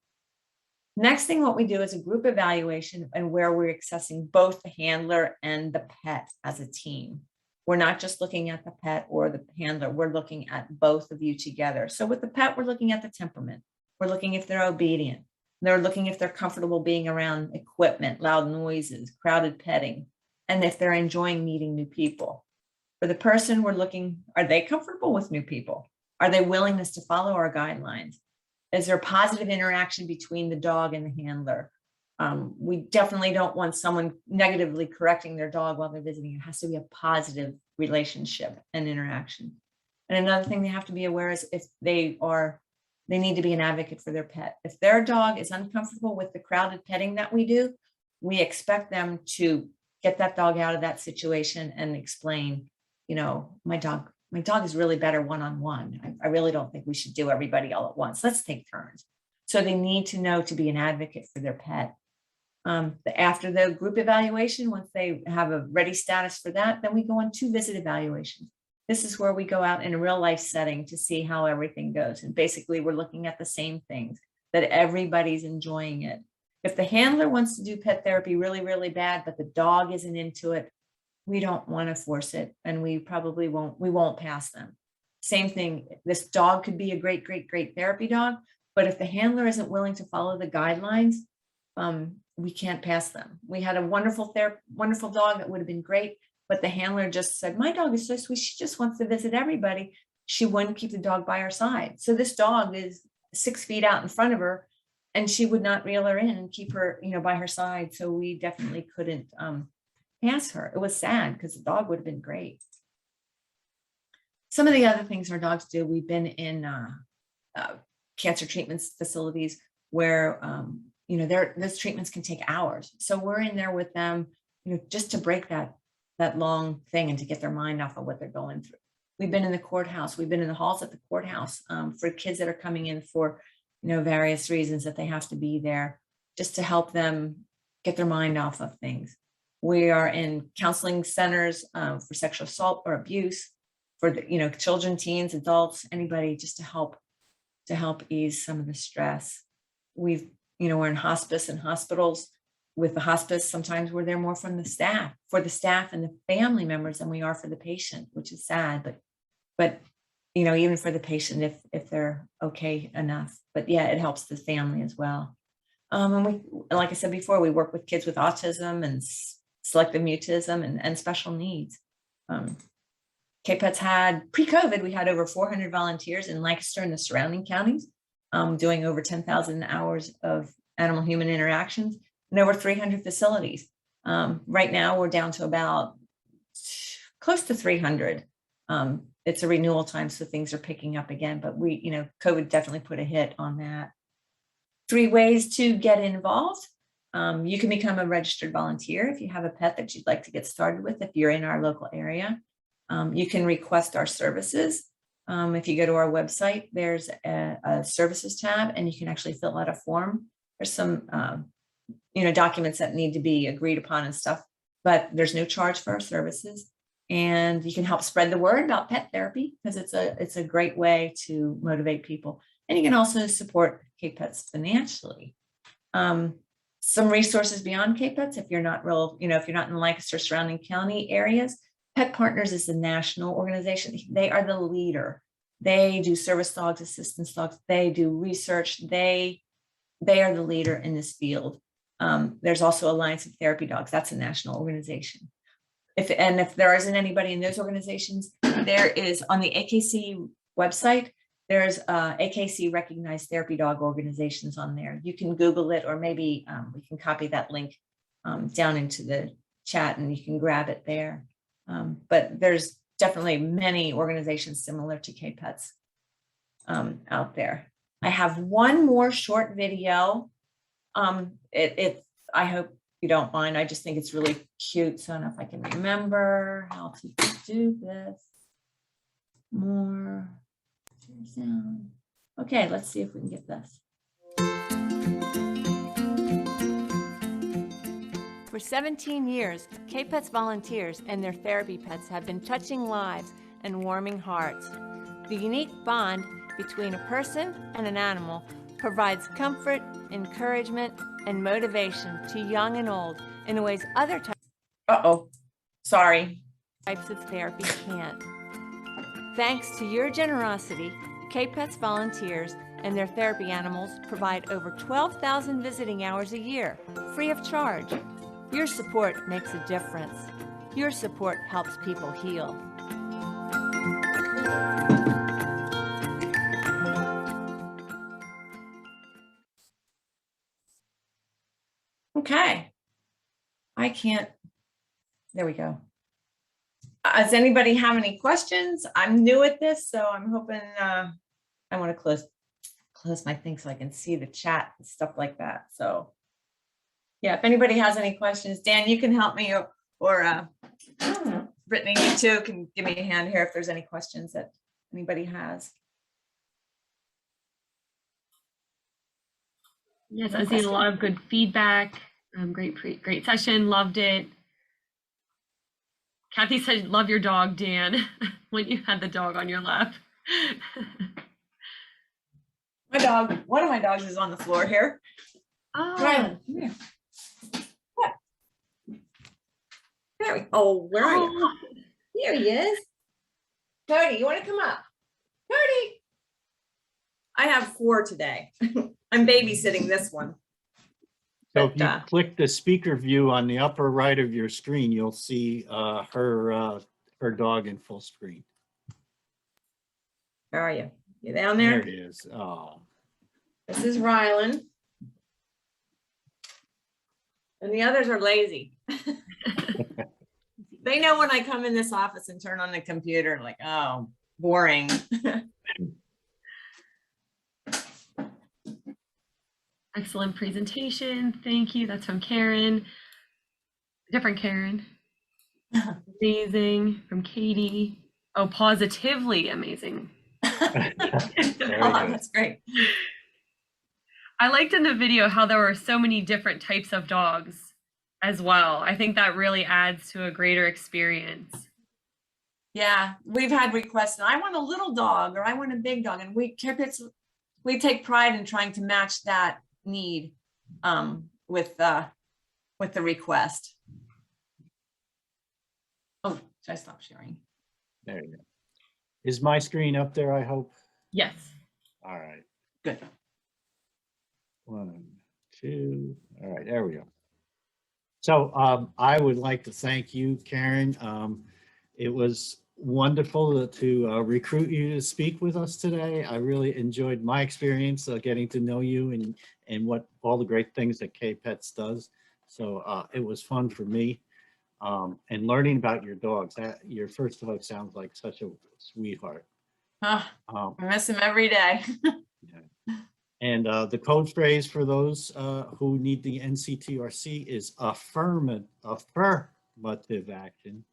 Next thing, what we do is a group evaluation, and where we're assessing both the handler and the pet as a team. We're not just looking at the pet or the handler, we're looking at both of you together. So with the pet, we're looking at the temperament. We're looking if they're obedient. They're looking if they're comfortable being around equipment, loud noises, crowded petting, and if they're enjoying meeting new people. For the person, we're looking, are they comfortable with new people? Are they willingness to follow our guidelines? Is there positive interaction between the dog and the handler? We definitely don't want someone negatively correcting their dog while they're visiting. It has to be a positive relationship and interaction. And another thing they have to be aware is if they need to be an advocate for their pet. If their dog is uncomfortable with the crowded petting that we do, we expect them to get that dog out of that situation and explain, my dog is really better one-on-one. I really don't think we should do everybody all at once. Let's take turns. So they need to know to be an advocate for their pet. After the group evaluation, once they have a ready status for that, then we go on 2 visit evaluations. This is where we go out in a real life setting to see how everything goes. And basically we're looking at the same things, that everybody's enjoying it. If the handler wants to do pet therapy really, really bad, but the dog isn't into it, we don't want to force it, and we probably won't pass them. Same thing, this dog could be a great, great, great therapy dog, But if the handler isn't willing to follow the guidelines, we can't pass them. We had a wonderful dog that would have been great, but the handler just said, my dog is so sweet. She just wants to visit everybody. She wouldn't keep the dog by her side. So this dog is 6 feet out in front of her, and she would not reel her in and keep her, by her side. So we definitely couldn't pass her. It was sad because the dog would have been great. Some of the other things our dogs do, we've been in cancer treatment facilities where, those treatments can take hours. So we're in there with them, just to break that long thing and to get their mind off of what they're going through. We've been in the courthouse. We've been in the halls at the courthouse for kids that are coming in for, various reasons that they have to be there, just to help them get their mind off of things. We are in counseling centers for sexual assault or abuse for the, children, teens, adults, anybody, just to help ease some of the stress. We're in hospice and hospitals. With the hospice, sometimes we're there more for the staff and the family members than we are for the patient, which is sad, but even for the patient, if they're okay enough. But yeah, it helps the family as well. And we, like I said before, we work with kids with autism and selective mutism and special needs. K-Pets had, pre-COVID, we had over 400 volunteers in Lancaster and the surrounding counties, doing over 10,000 hours of animal-human interactions and over 300 facilities. Right now, we're down to about close to 300. It's a renewal time, so things are picking up again, but COVID definitely put a hit on that. 3 ways to get involved. You can become a registered volunteer if you have a pet that you'd like to get started with, if you're in our local area. You can request our services. If you go to our website, there's a services tab, and you can actually fill out a form. There's some documents that need to be agreed upon and stuff, but there's no charge for our services. And you can help spread the word about pet therapy, because it's a great way to motivate people. And you can also support K-Pets financially. Some resources beyond K-Pets, if you're not if you're not in Lancaster surrounding county areas, Pet Partners is a national organization. They are the leader. They do service dogs, assistance dogs. They do research. They are the leader in this field. There's also Alliance of Therapy Dogs. That's a national organization. If there isn't anybody in those organizations, there is on the AKC website, there's AKC recognized therapy dog organizations on there. You can Google it, or maybe we can copy that link down into the chat and you can grab it there. But there's definitely many organizations similar to K-Pets out there. I have one more short video. I hope you don't mind. I just think it's really cute. So I don't know if I can remember how to do this. More sound. Okay, let's see if we can get this. For 17 years, K-Pets volunteers and their therapy pets have been touching lives and warming hearts. The unique bond between a person and an animal provides comfort, encouragement, and motivation to young and old in ways other types of therapy can't. Thanks to your generosity, K-Pets volunteers and their therapy animals provide over 12,000 visiting hours a year, free of charge. Your support makes a difference. Your support helps people heal. Okay. There we go. Does anybody have any questions? I'm new at this, so I'm hoping I want to close my thing so I can see the chat and stuff like that. So yeah, if anybody has any questions, Dan, you can help me, or Brittany, you too can give me a hand here if there's any questions that anybody has. Yes, I see a lot of good feedback. Great session. Loved it. Kathy said, "Love your dog, Dan," when you had the dog on your lap. One of my dogs is on the floor here. Oh, Rylan, come here. What? There we go. Oh, where are you? Here he is. Cody, you want to come up? Cody. I have 4 today. I'm babysitting this one. So if But, you click the speaker view on the upper right of your screen, you'll see her dog in full screen. Where are you? You down There there? he is. Oh, This is Rylan. And the others are lazy. They know when I come in this office and turn on the computer, like, oh, boring. Excellent presentation. Thank you. That's from Karen. Different Karen. Amazing. From Katie. Oh, positively amazing. very Oh, good. that's great. I liked in the video how there were so many different types of dogs as well. I think that really adds to a greater experience. Yeah, we've had requests. I want a little dog or I want a big dog. And we take pride in trying to match that need with the request. Oh, should I stop sharing? There you go. Is my screen up there, I hope? Yes. All right. Good. 1, 2. All right, there we go. So I would like to thank you, Karen. It was wonderful to recruit you to speak with us today. I really enjoyed my experience getting to know you and what all the great things that K-Pets does. So it was fun for me. And learning about your dogs. Your first dog sounds like such a sweetheart. Oh, I miss him every day. Yeah. And the code phrase for those who need the NCTRC is affirmative action.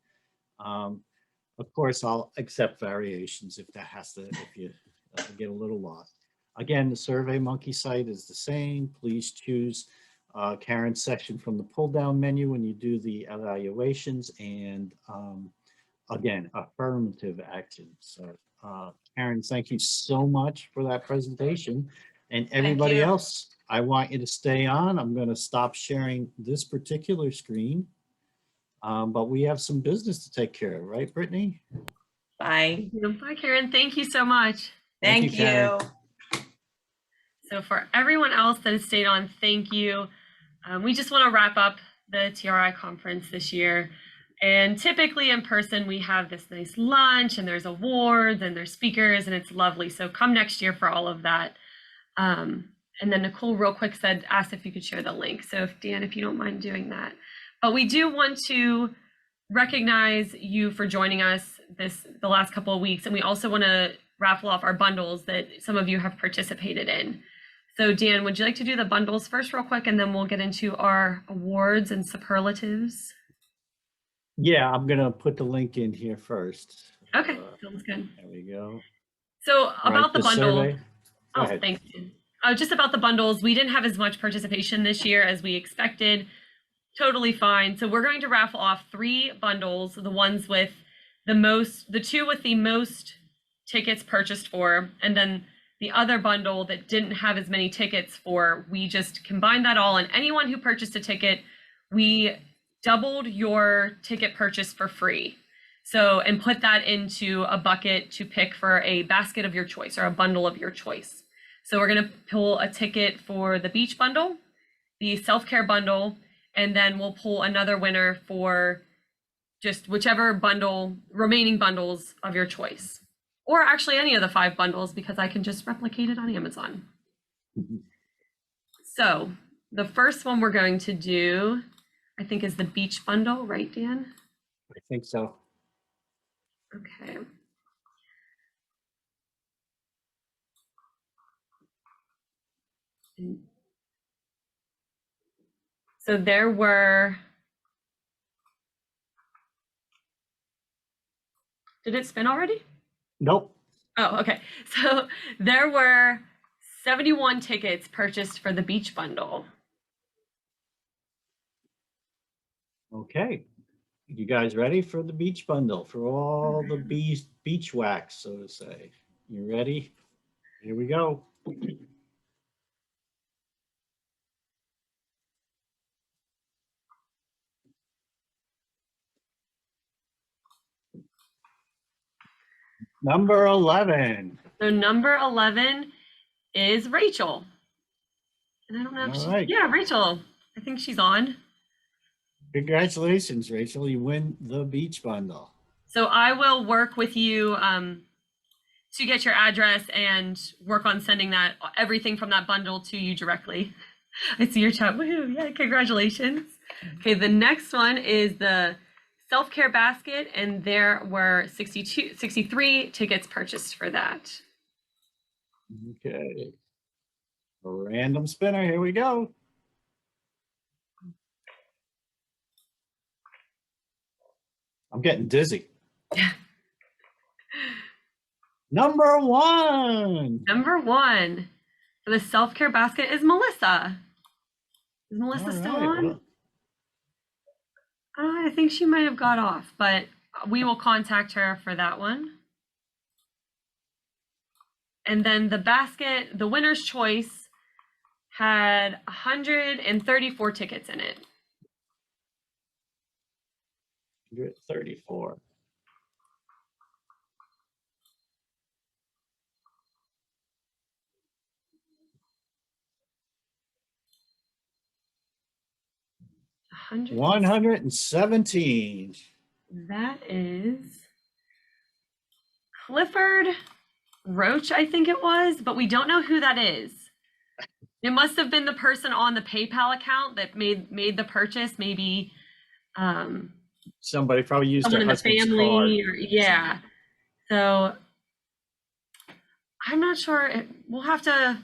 Of course, I'll accept variations if you get a little lost. Again, the SurveyMonkey site is the same. Please choose Karen's section from the pull-down menu when you do the evaluations, and again, affirmative action. So Karen, thank you so much for that presentation. And everybody else, I want you to stay on. I'm going to stop sharing this particular screen, but we have some business to take care of, right, Brittany? Bye. Bye, Karen. Thank you so much. Thank you. Karen. So for everyone else that has stayed on, thank you. We just want to wrap up the TRI conference this year. And typically in person, we have this nice lunch and there's awards and there's speakers and it's lovely. So come next year for all of that. And then Nicole real quick asked if you could share the link. So if Dan, if you don't mind doing that. But we do want to recognize you for joining us the last couple of weeks. And we also want to raffle off our bundles that some of you have participated in. So Dan, would you like to do the bundles first real quick, and then we'll get into our awards and superlatives? Yeah, I'm going to put the link in here first. Okay, sounds good. There we go. So about the bundle. survey. Go ahead. Thanks. Just about the bundles, we didn't have as much participation this year as we expected. Totally fine. So we're going to raffle off 3 bundles, the ones with the 2 with the most tickets purchased for, and then the other bundle that didn't have as many tickets for. We just combined that all, and anyone who purchased a ticket, we doubled your ticket purchase for free. So, and put that into a bucket to pick for a basket of your choice or a bundle of your choice. So we're going to pull a ticket for the beach bundle, the self-care bundle, and then we'll pull another winner for just whichever remaining bundles of your choice. Or actually any of the 5 bundles, because I can just replicate it on Amazon. So the first one we're going to do, I think, is the beach bundle, right, Dan? I think so. Okay. So there were, did it spin already? Nope. Oh, okay. So there were 71 tickets purchased for the beach bundle. Okay. You guys ready for the beach bundle, for all the beach wax, so to say? You ready? Here we go. Number 11. So number 11 is Rachel. And I don't know if All she's, right. yeah, Rachel. I think she's on. Congratulations, Rachel. You win the beach bundle. So I will work with you to get your address and work on sending that everything from that bundle to you directly. I see your chat. Woohoo! Yeah, congratulations. Okay, the next one is the self-care basket, and there were 63 tickets purchased for that. Okay. A random spinner. Here we go. I'm getting dizzy. Number one. Number one for the self-care basket is Melissa. Is Melissa All still right, on? well, I think she might have got off, but we will contact her for that one. And then the basket, the winner's choice, had 134 tickets in it. 134. $100. 117. That is Clifford Roach, I think it was, but we don't know who that is. It must have been the person on the PayPal account that made the purchase. Maybe Somebody probably used someone their in the husband's family, card. or yeah. So I'm not sure. We'll have to.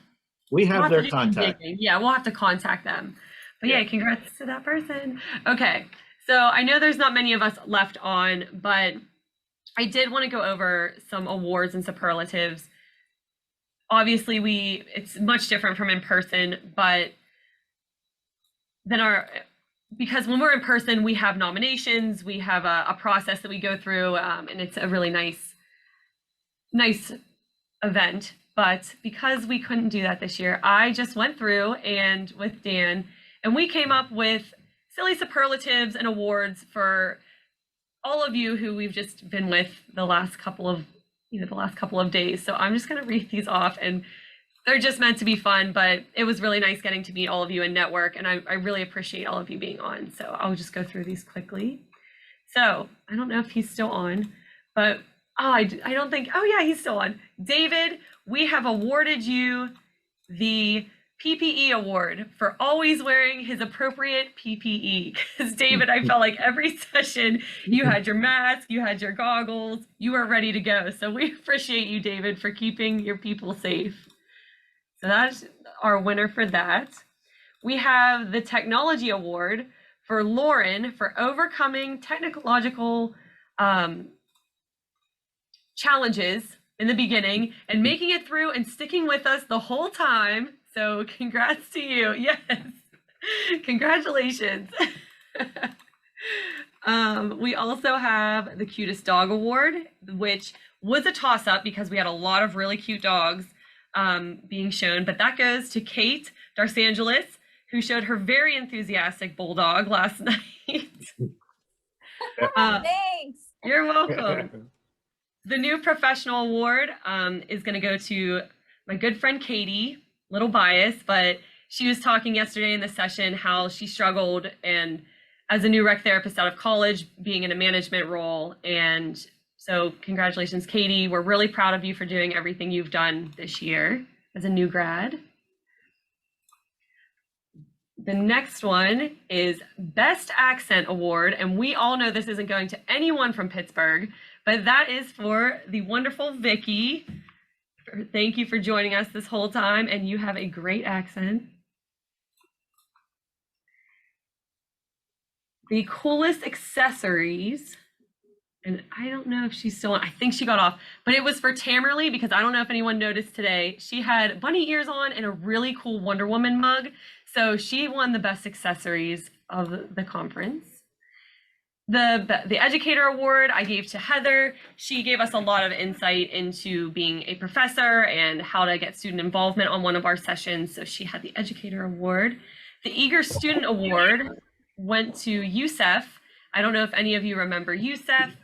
We We'll have have to their do some contact. digging. Yeah, we'll have to contact them. But yeah, Yeah. congrats to that person. Okay, so I know there's not many of us left on, but I did want to go over some awards and superlatives. Obviously, it's much different from in person, but then because when we're in person, we have nominations, we have a process that we go through, and it's a really nice event. But because we couldn't do that this year, I just went through and with Dan, and we came up with silly superlatives and awards for all of you who we've just been with the last couple of days. So I'm just going to read these off, and they're just meant to be fun, but it was really nice getting to meet all of you and network, and I really appreciate all of you being on. So I'll just go through these quickly. So I don't know if he's still on, but I don't think, oh yeah, he's still on. David, we have awarded you the Ppe Award for always wearing his appropriate PPE. Because David, I felt like every session you had your mask, you had your goggles, you were ready to go. So we appreciate you, David, for keeping your people safe. So that's our winner for that. We have the Technology Award for Lauren for overcoming technological challenges in the beginning and making it through and sticking with us the whole time. So congrats to you. Yes. Congratulations. We also have the Cutest Dog Award, which was a toss-up because we had a lot of really cute dogs being shown, but that goes to Kate Darsangelis, who showed her very enthusiastic bulldog last night. Thanks. You're welcome. The new professional award is going to go to my good friend Katie. Little biased, but she was talking yesterday in the session how she struggled and as a new rec therapist out of college, being in a management role. And so congratulations, Katie. We're really proud of you for doing everything you've done this year as a new grad. The next one is Best Accent Award. And we all know this isn't going to anyone from Pittsburgh, but that is for the wonderful Vicky. Thank you for joining us this whole time, and you have a great accent. The coolest accessories, and I don't know if she's still on, I think she got off, but it was for Tamerly because I don't know if anyone noticed today. She had bunny ears on and a really cool Wonder Woman mug. So she won the best accessories of the conference. The Educator Award I gave to Heather. She gave us a lot of insight into being a professor and how to get student involvement on one of our sessions. So she had the Educator Award. The Eager Student Award went to Youssef. I don't know if any of you remember Youssef.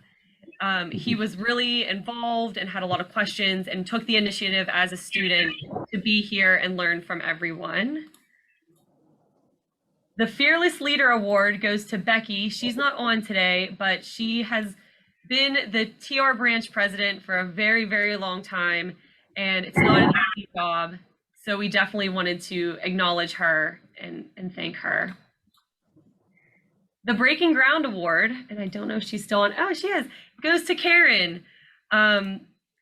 He was really involved and had a lot of questions and took the initiative as a student to be here and learn from everyone. The Fearless Leader Award goes to Becky. She's not on today, but she has been the TR branch president for a very, very long time, and it's not an easy job. So we definitely wanted to acknowledge her and thank her. The Breaking Ground Award, and I don't know if she's still on. Oh, she is. Goes to Karen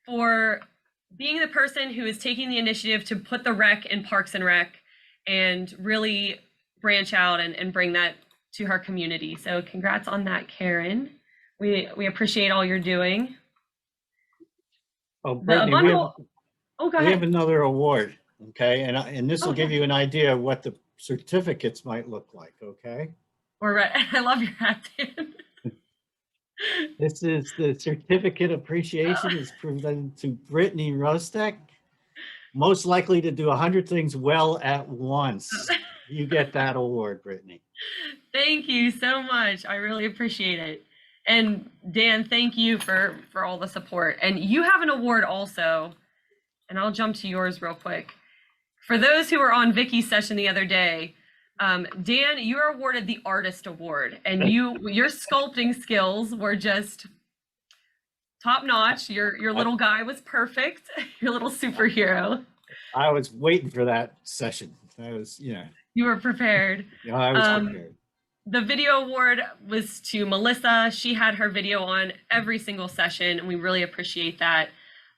for being the person who is taking the initiative to put the rec in Parks and Rec and really branch out and bring that to her community. So congrats on that, Karen. We appreciate all you're doing. Oh, Brittany, go we ahead. have another award, okay? And this will give Okay. you an idea of what the certificates might look like, okay? I love your hat, Dan. This is the certificate appreciation is presented to Brittany Rostek, most likely to do 100 things well at once. You get that award, Brittany. Thank you so much. I really appreciate it. And Dan, thank you for all the support. And you have an award also, and I'll jump to yours real quick. For those who were on Vicky's session the other day, Dan, you are awarded the Artist Award, and your sculpting skills were just top notch. Your little guy was perfect. Your little superhero. I was waiting for that session. I was, You were prepared. I was prepared. The video award was to Melissa. She had her video on every single session, and we really appreciate that.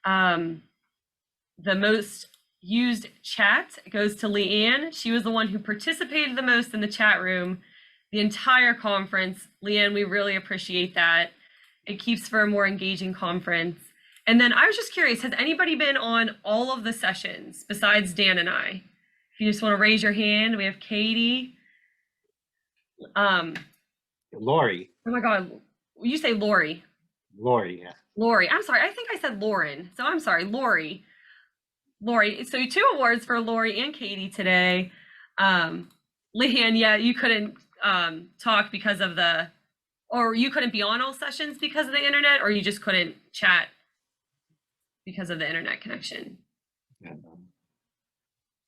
The most used chat goes to Leanne. She was the one who participated the most in the chat room the entire conference. Leanne, we really appreciate that. It keeps for a more engaging conference. And then I was just curious, has anybody been on all of the sessions besides Dan and I? If you just want to raise your hand, we have Katie. Lori. Oh my God, you say Lori. Lori, yeah. Lori, I'm sorry, I think I said Lauren. So I'm sorry, Lori. Lori, so 2 awards for Lori and Katie today. Leanne, yeah, you couldn't talk because of or you couldn't be on all sessions because of the internet, or you just couldn't chat because of the internet connection? And,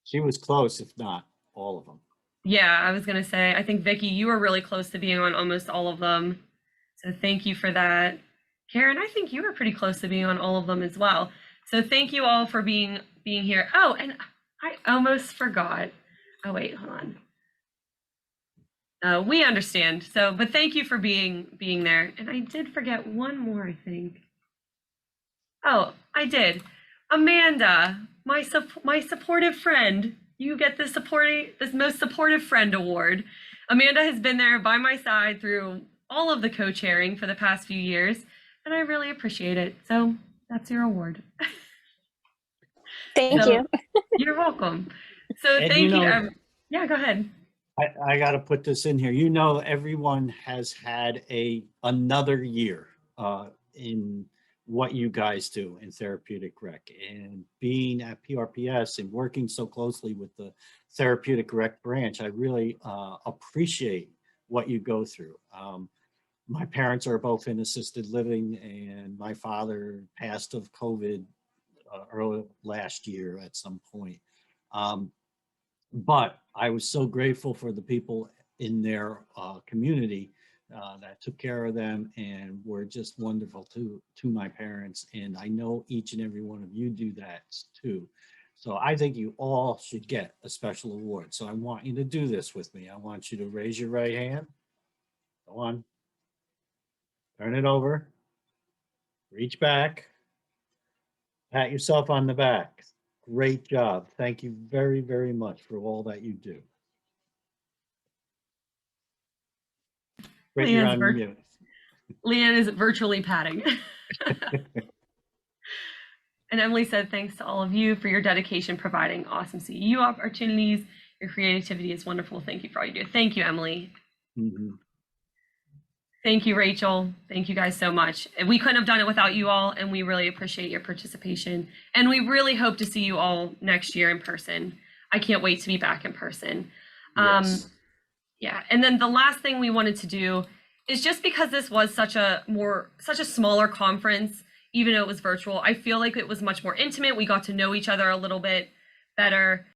she was close, if not all of them. Yeah, I was gonna say, I think Vicky, you were really close to being on almost all of them. So thank you for that. Karen, I think you were pretty close to being on all of them as well. So thank you all for being here. Oh, and I almost forgot. Oh wait, hold on. We understand. So, but thank you for being there. And I did forget one more, I think. Oh, I did. Amanda, my supportive friend. You get this most supportive friend award. Amanda has been there by my side through all of the co-chairing for the past few years, and I really appreciate it. So that's your award. Thank you. You're welcome. So And thank you. Yeah, go ahead. I got to put this in here. Everyone has had another year in what you guys do in therapeutic rec, and being at PRPS and working so closely with the therapeutic rec branch, I really appreciate what you go through. My parents are both in assisted living, and my father passed of COVID early last year at some point. But I was so grateful for the people in their community that took care of them and were just wonderful to my parents. And I know each and every one of you do that too. So I think you all should get a special award. So I want you to do this with me. I want you to raise your right hand. Go on. Turn it over. Reach back. Pat yourself on the back. Great job. Thank you very, very much for all that you do. Great, you're on mute. Leanne is virtually patting. And Emily said, thanks to all of you for your dedication, providing awesome CEU opportunities. Your creativity is wonderful. Thank you for all you do. Thank you, Emily. Mm-hmm. Thank you, Rachel. Thank you guys so much. We couldn't have done it without you all, and we really appreciate your participation. And we really hope to see you all next year in person. I can't wait to be back in person. Yes. Yeah, and then the last thing we wanted to do is, just because this was such a smaller conference, even though it was virtual, I feel like it was much more intimate. We got to know each other a little bit better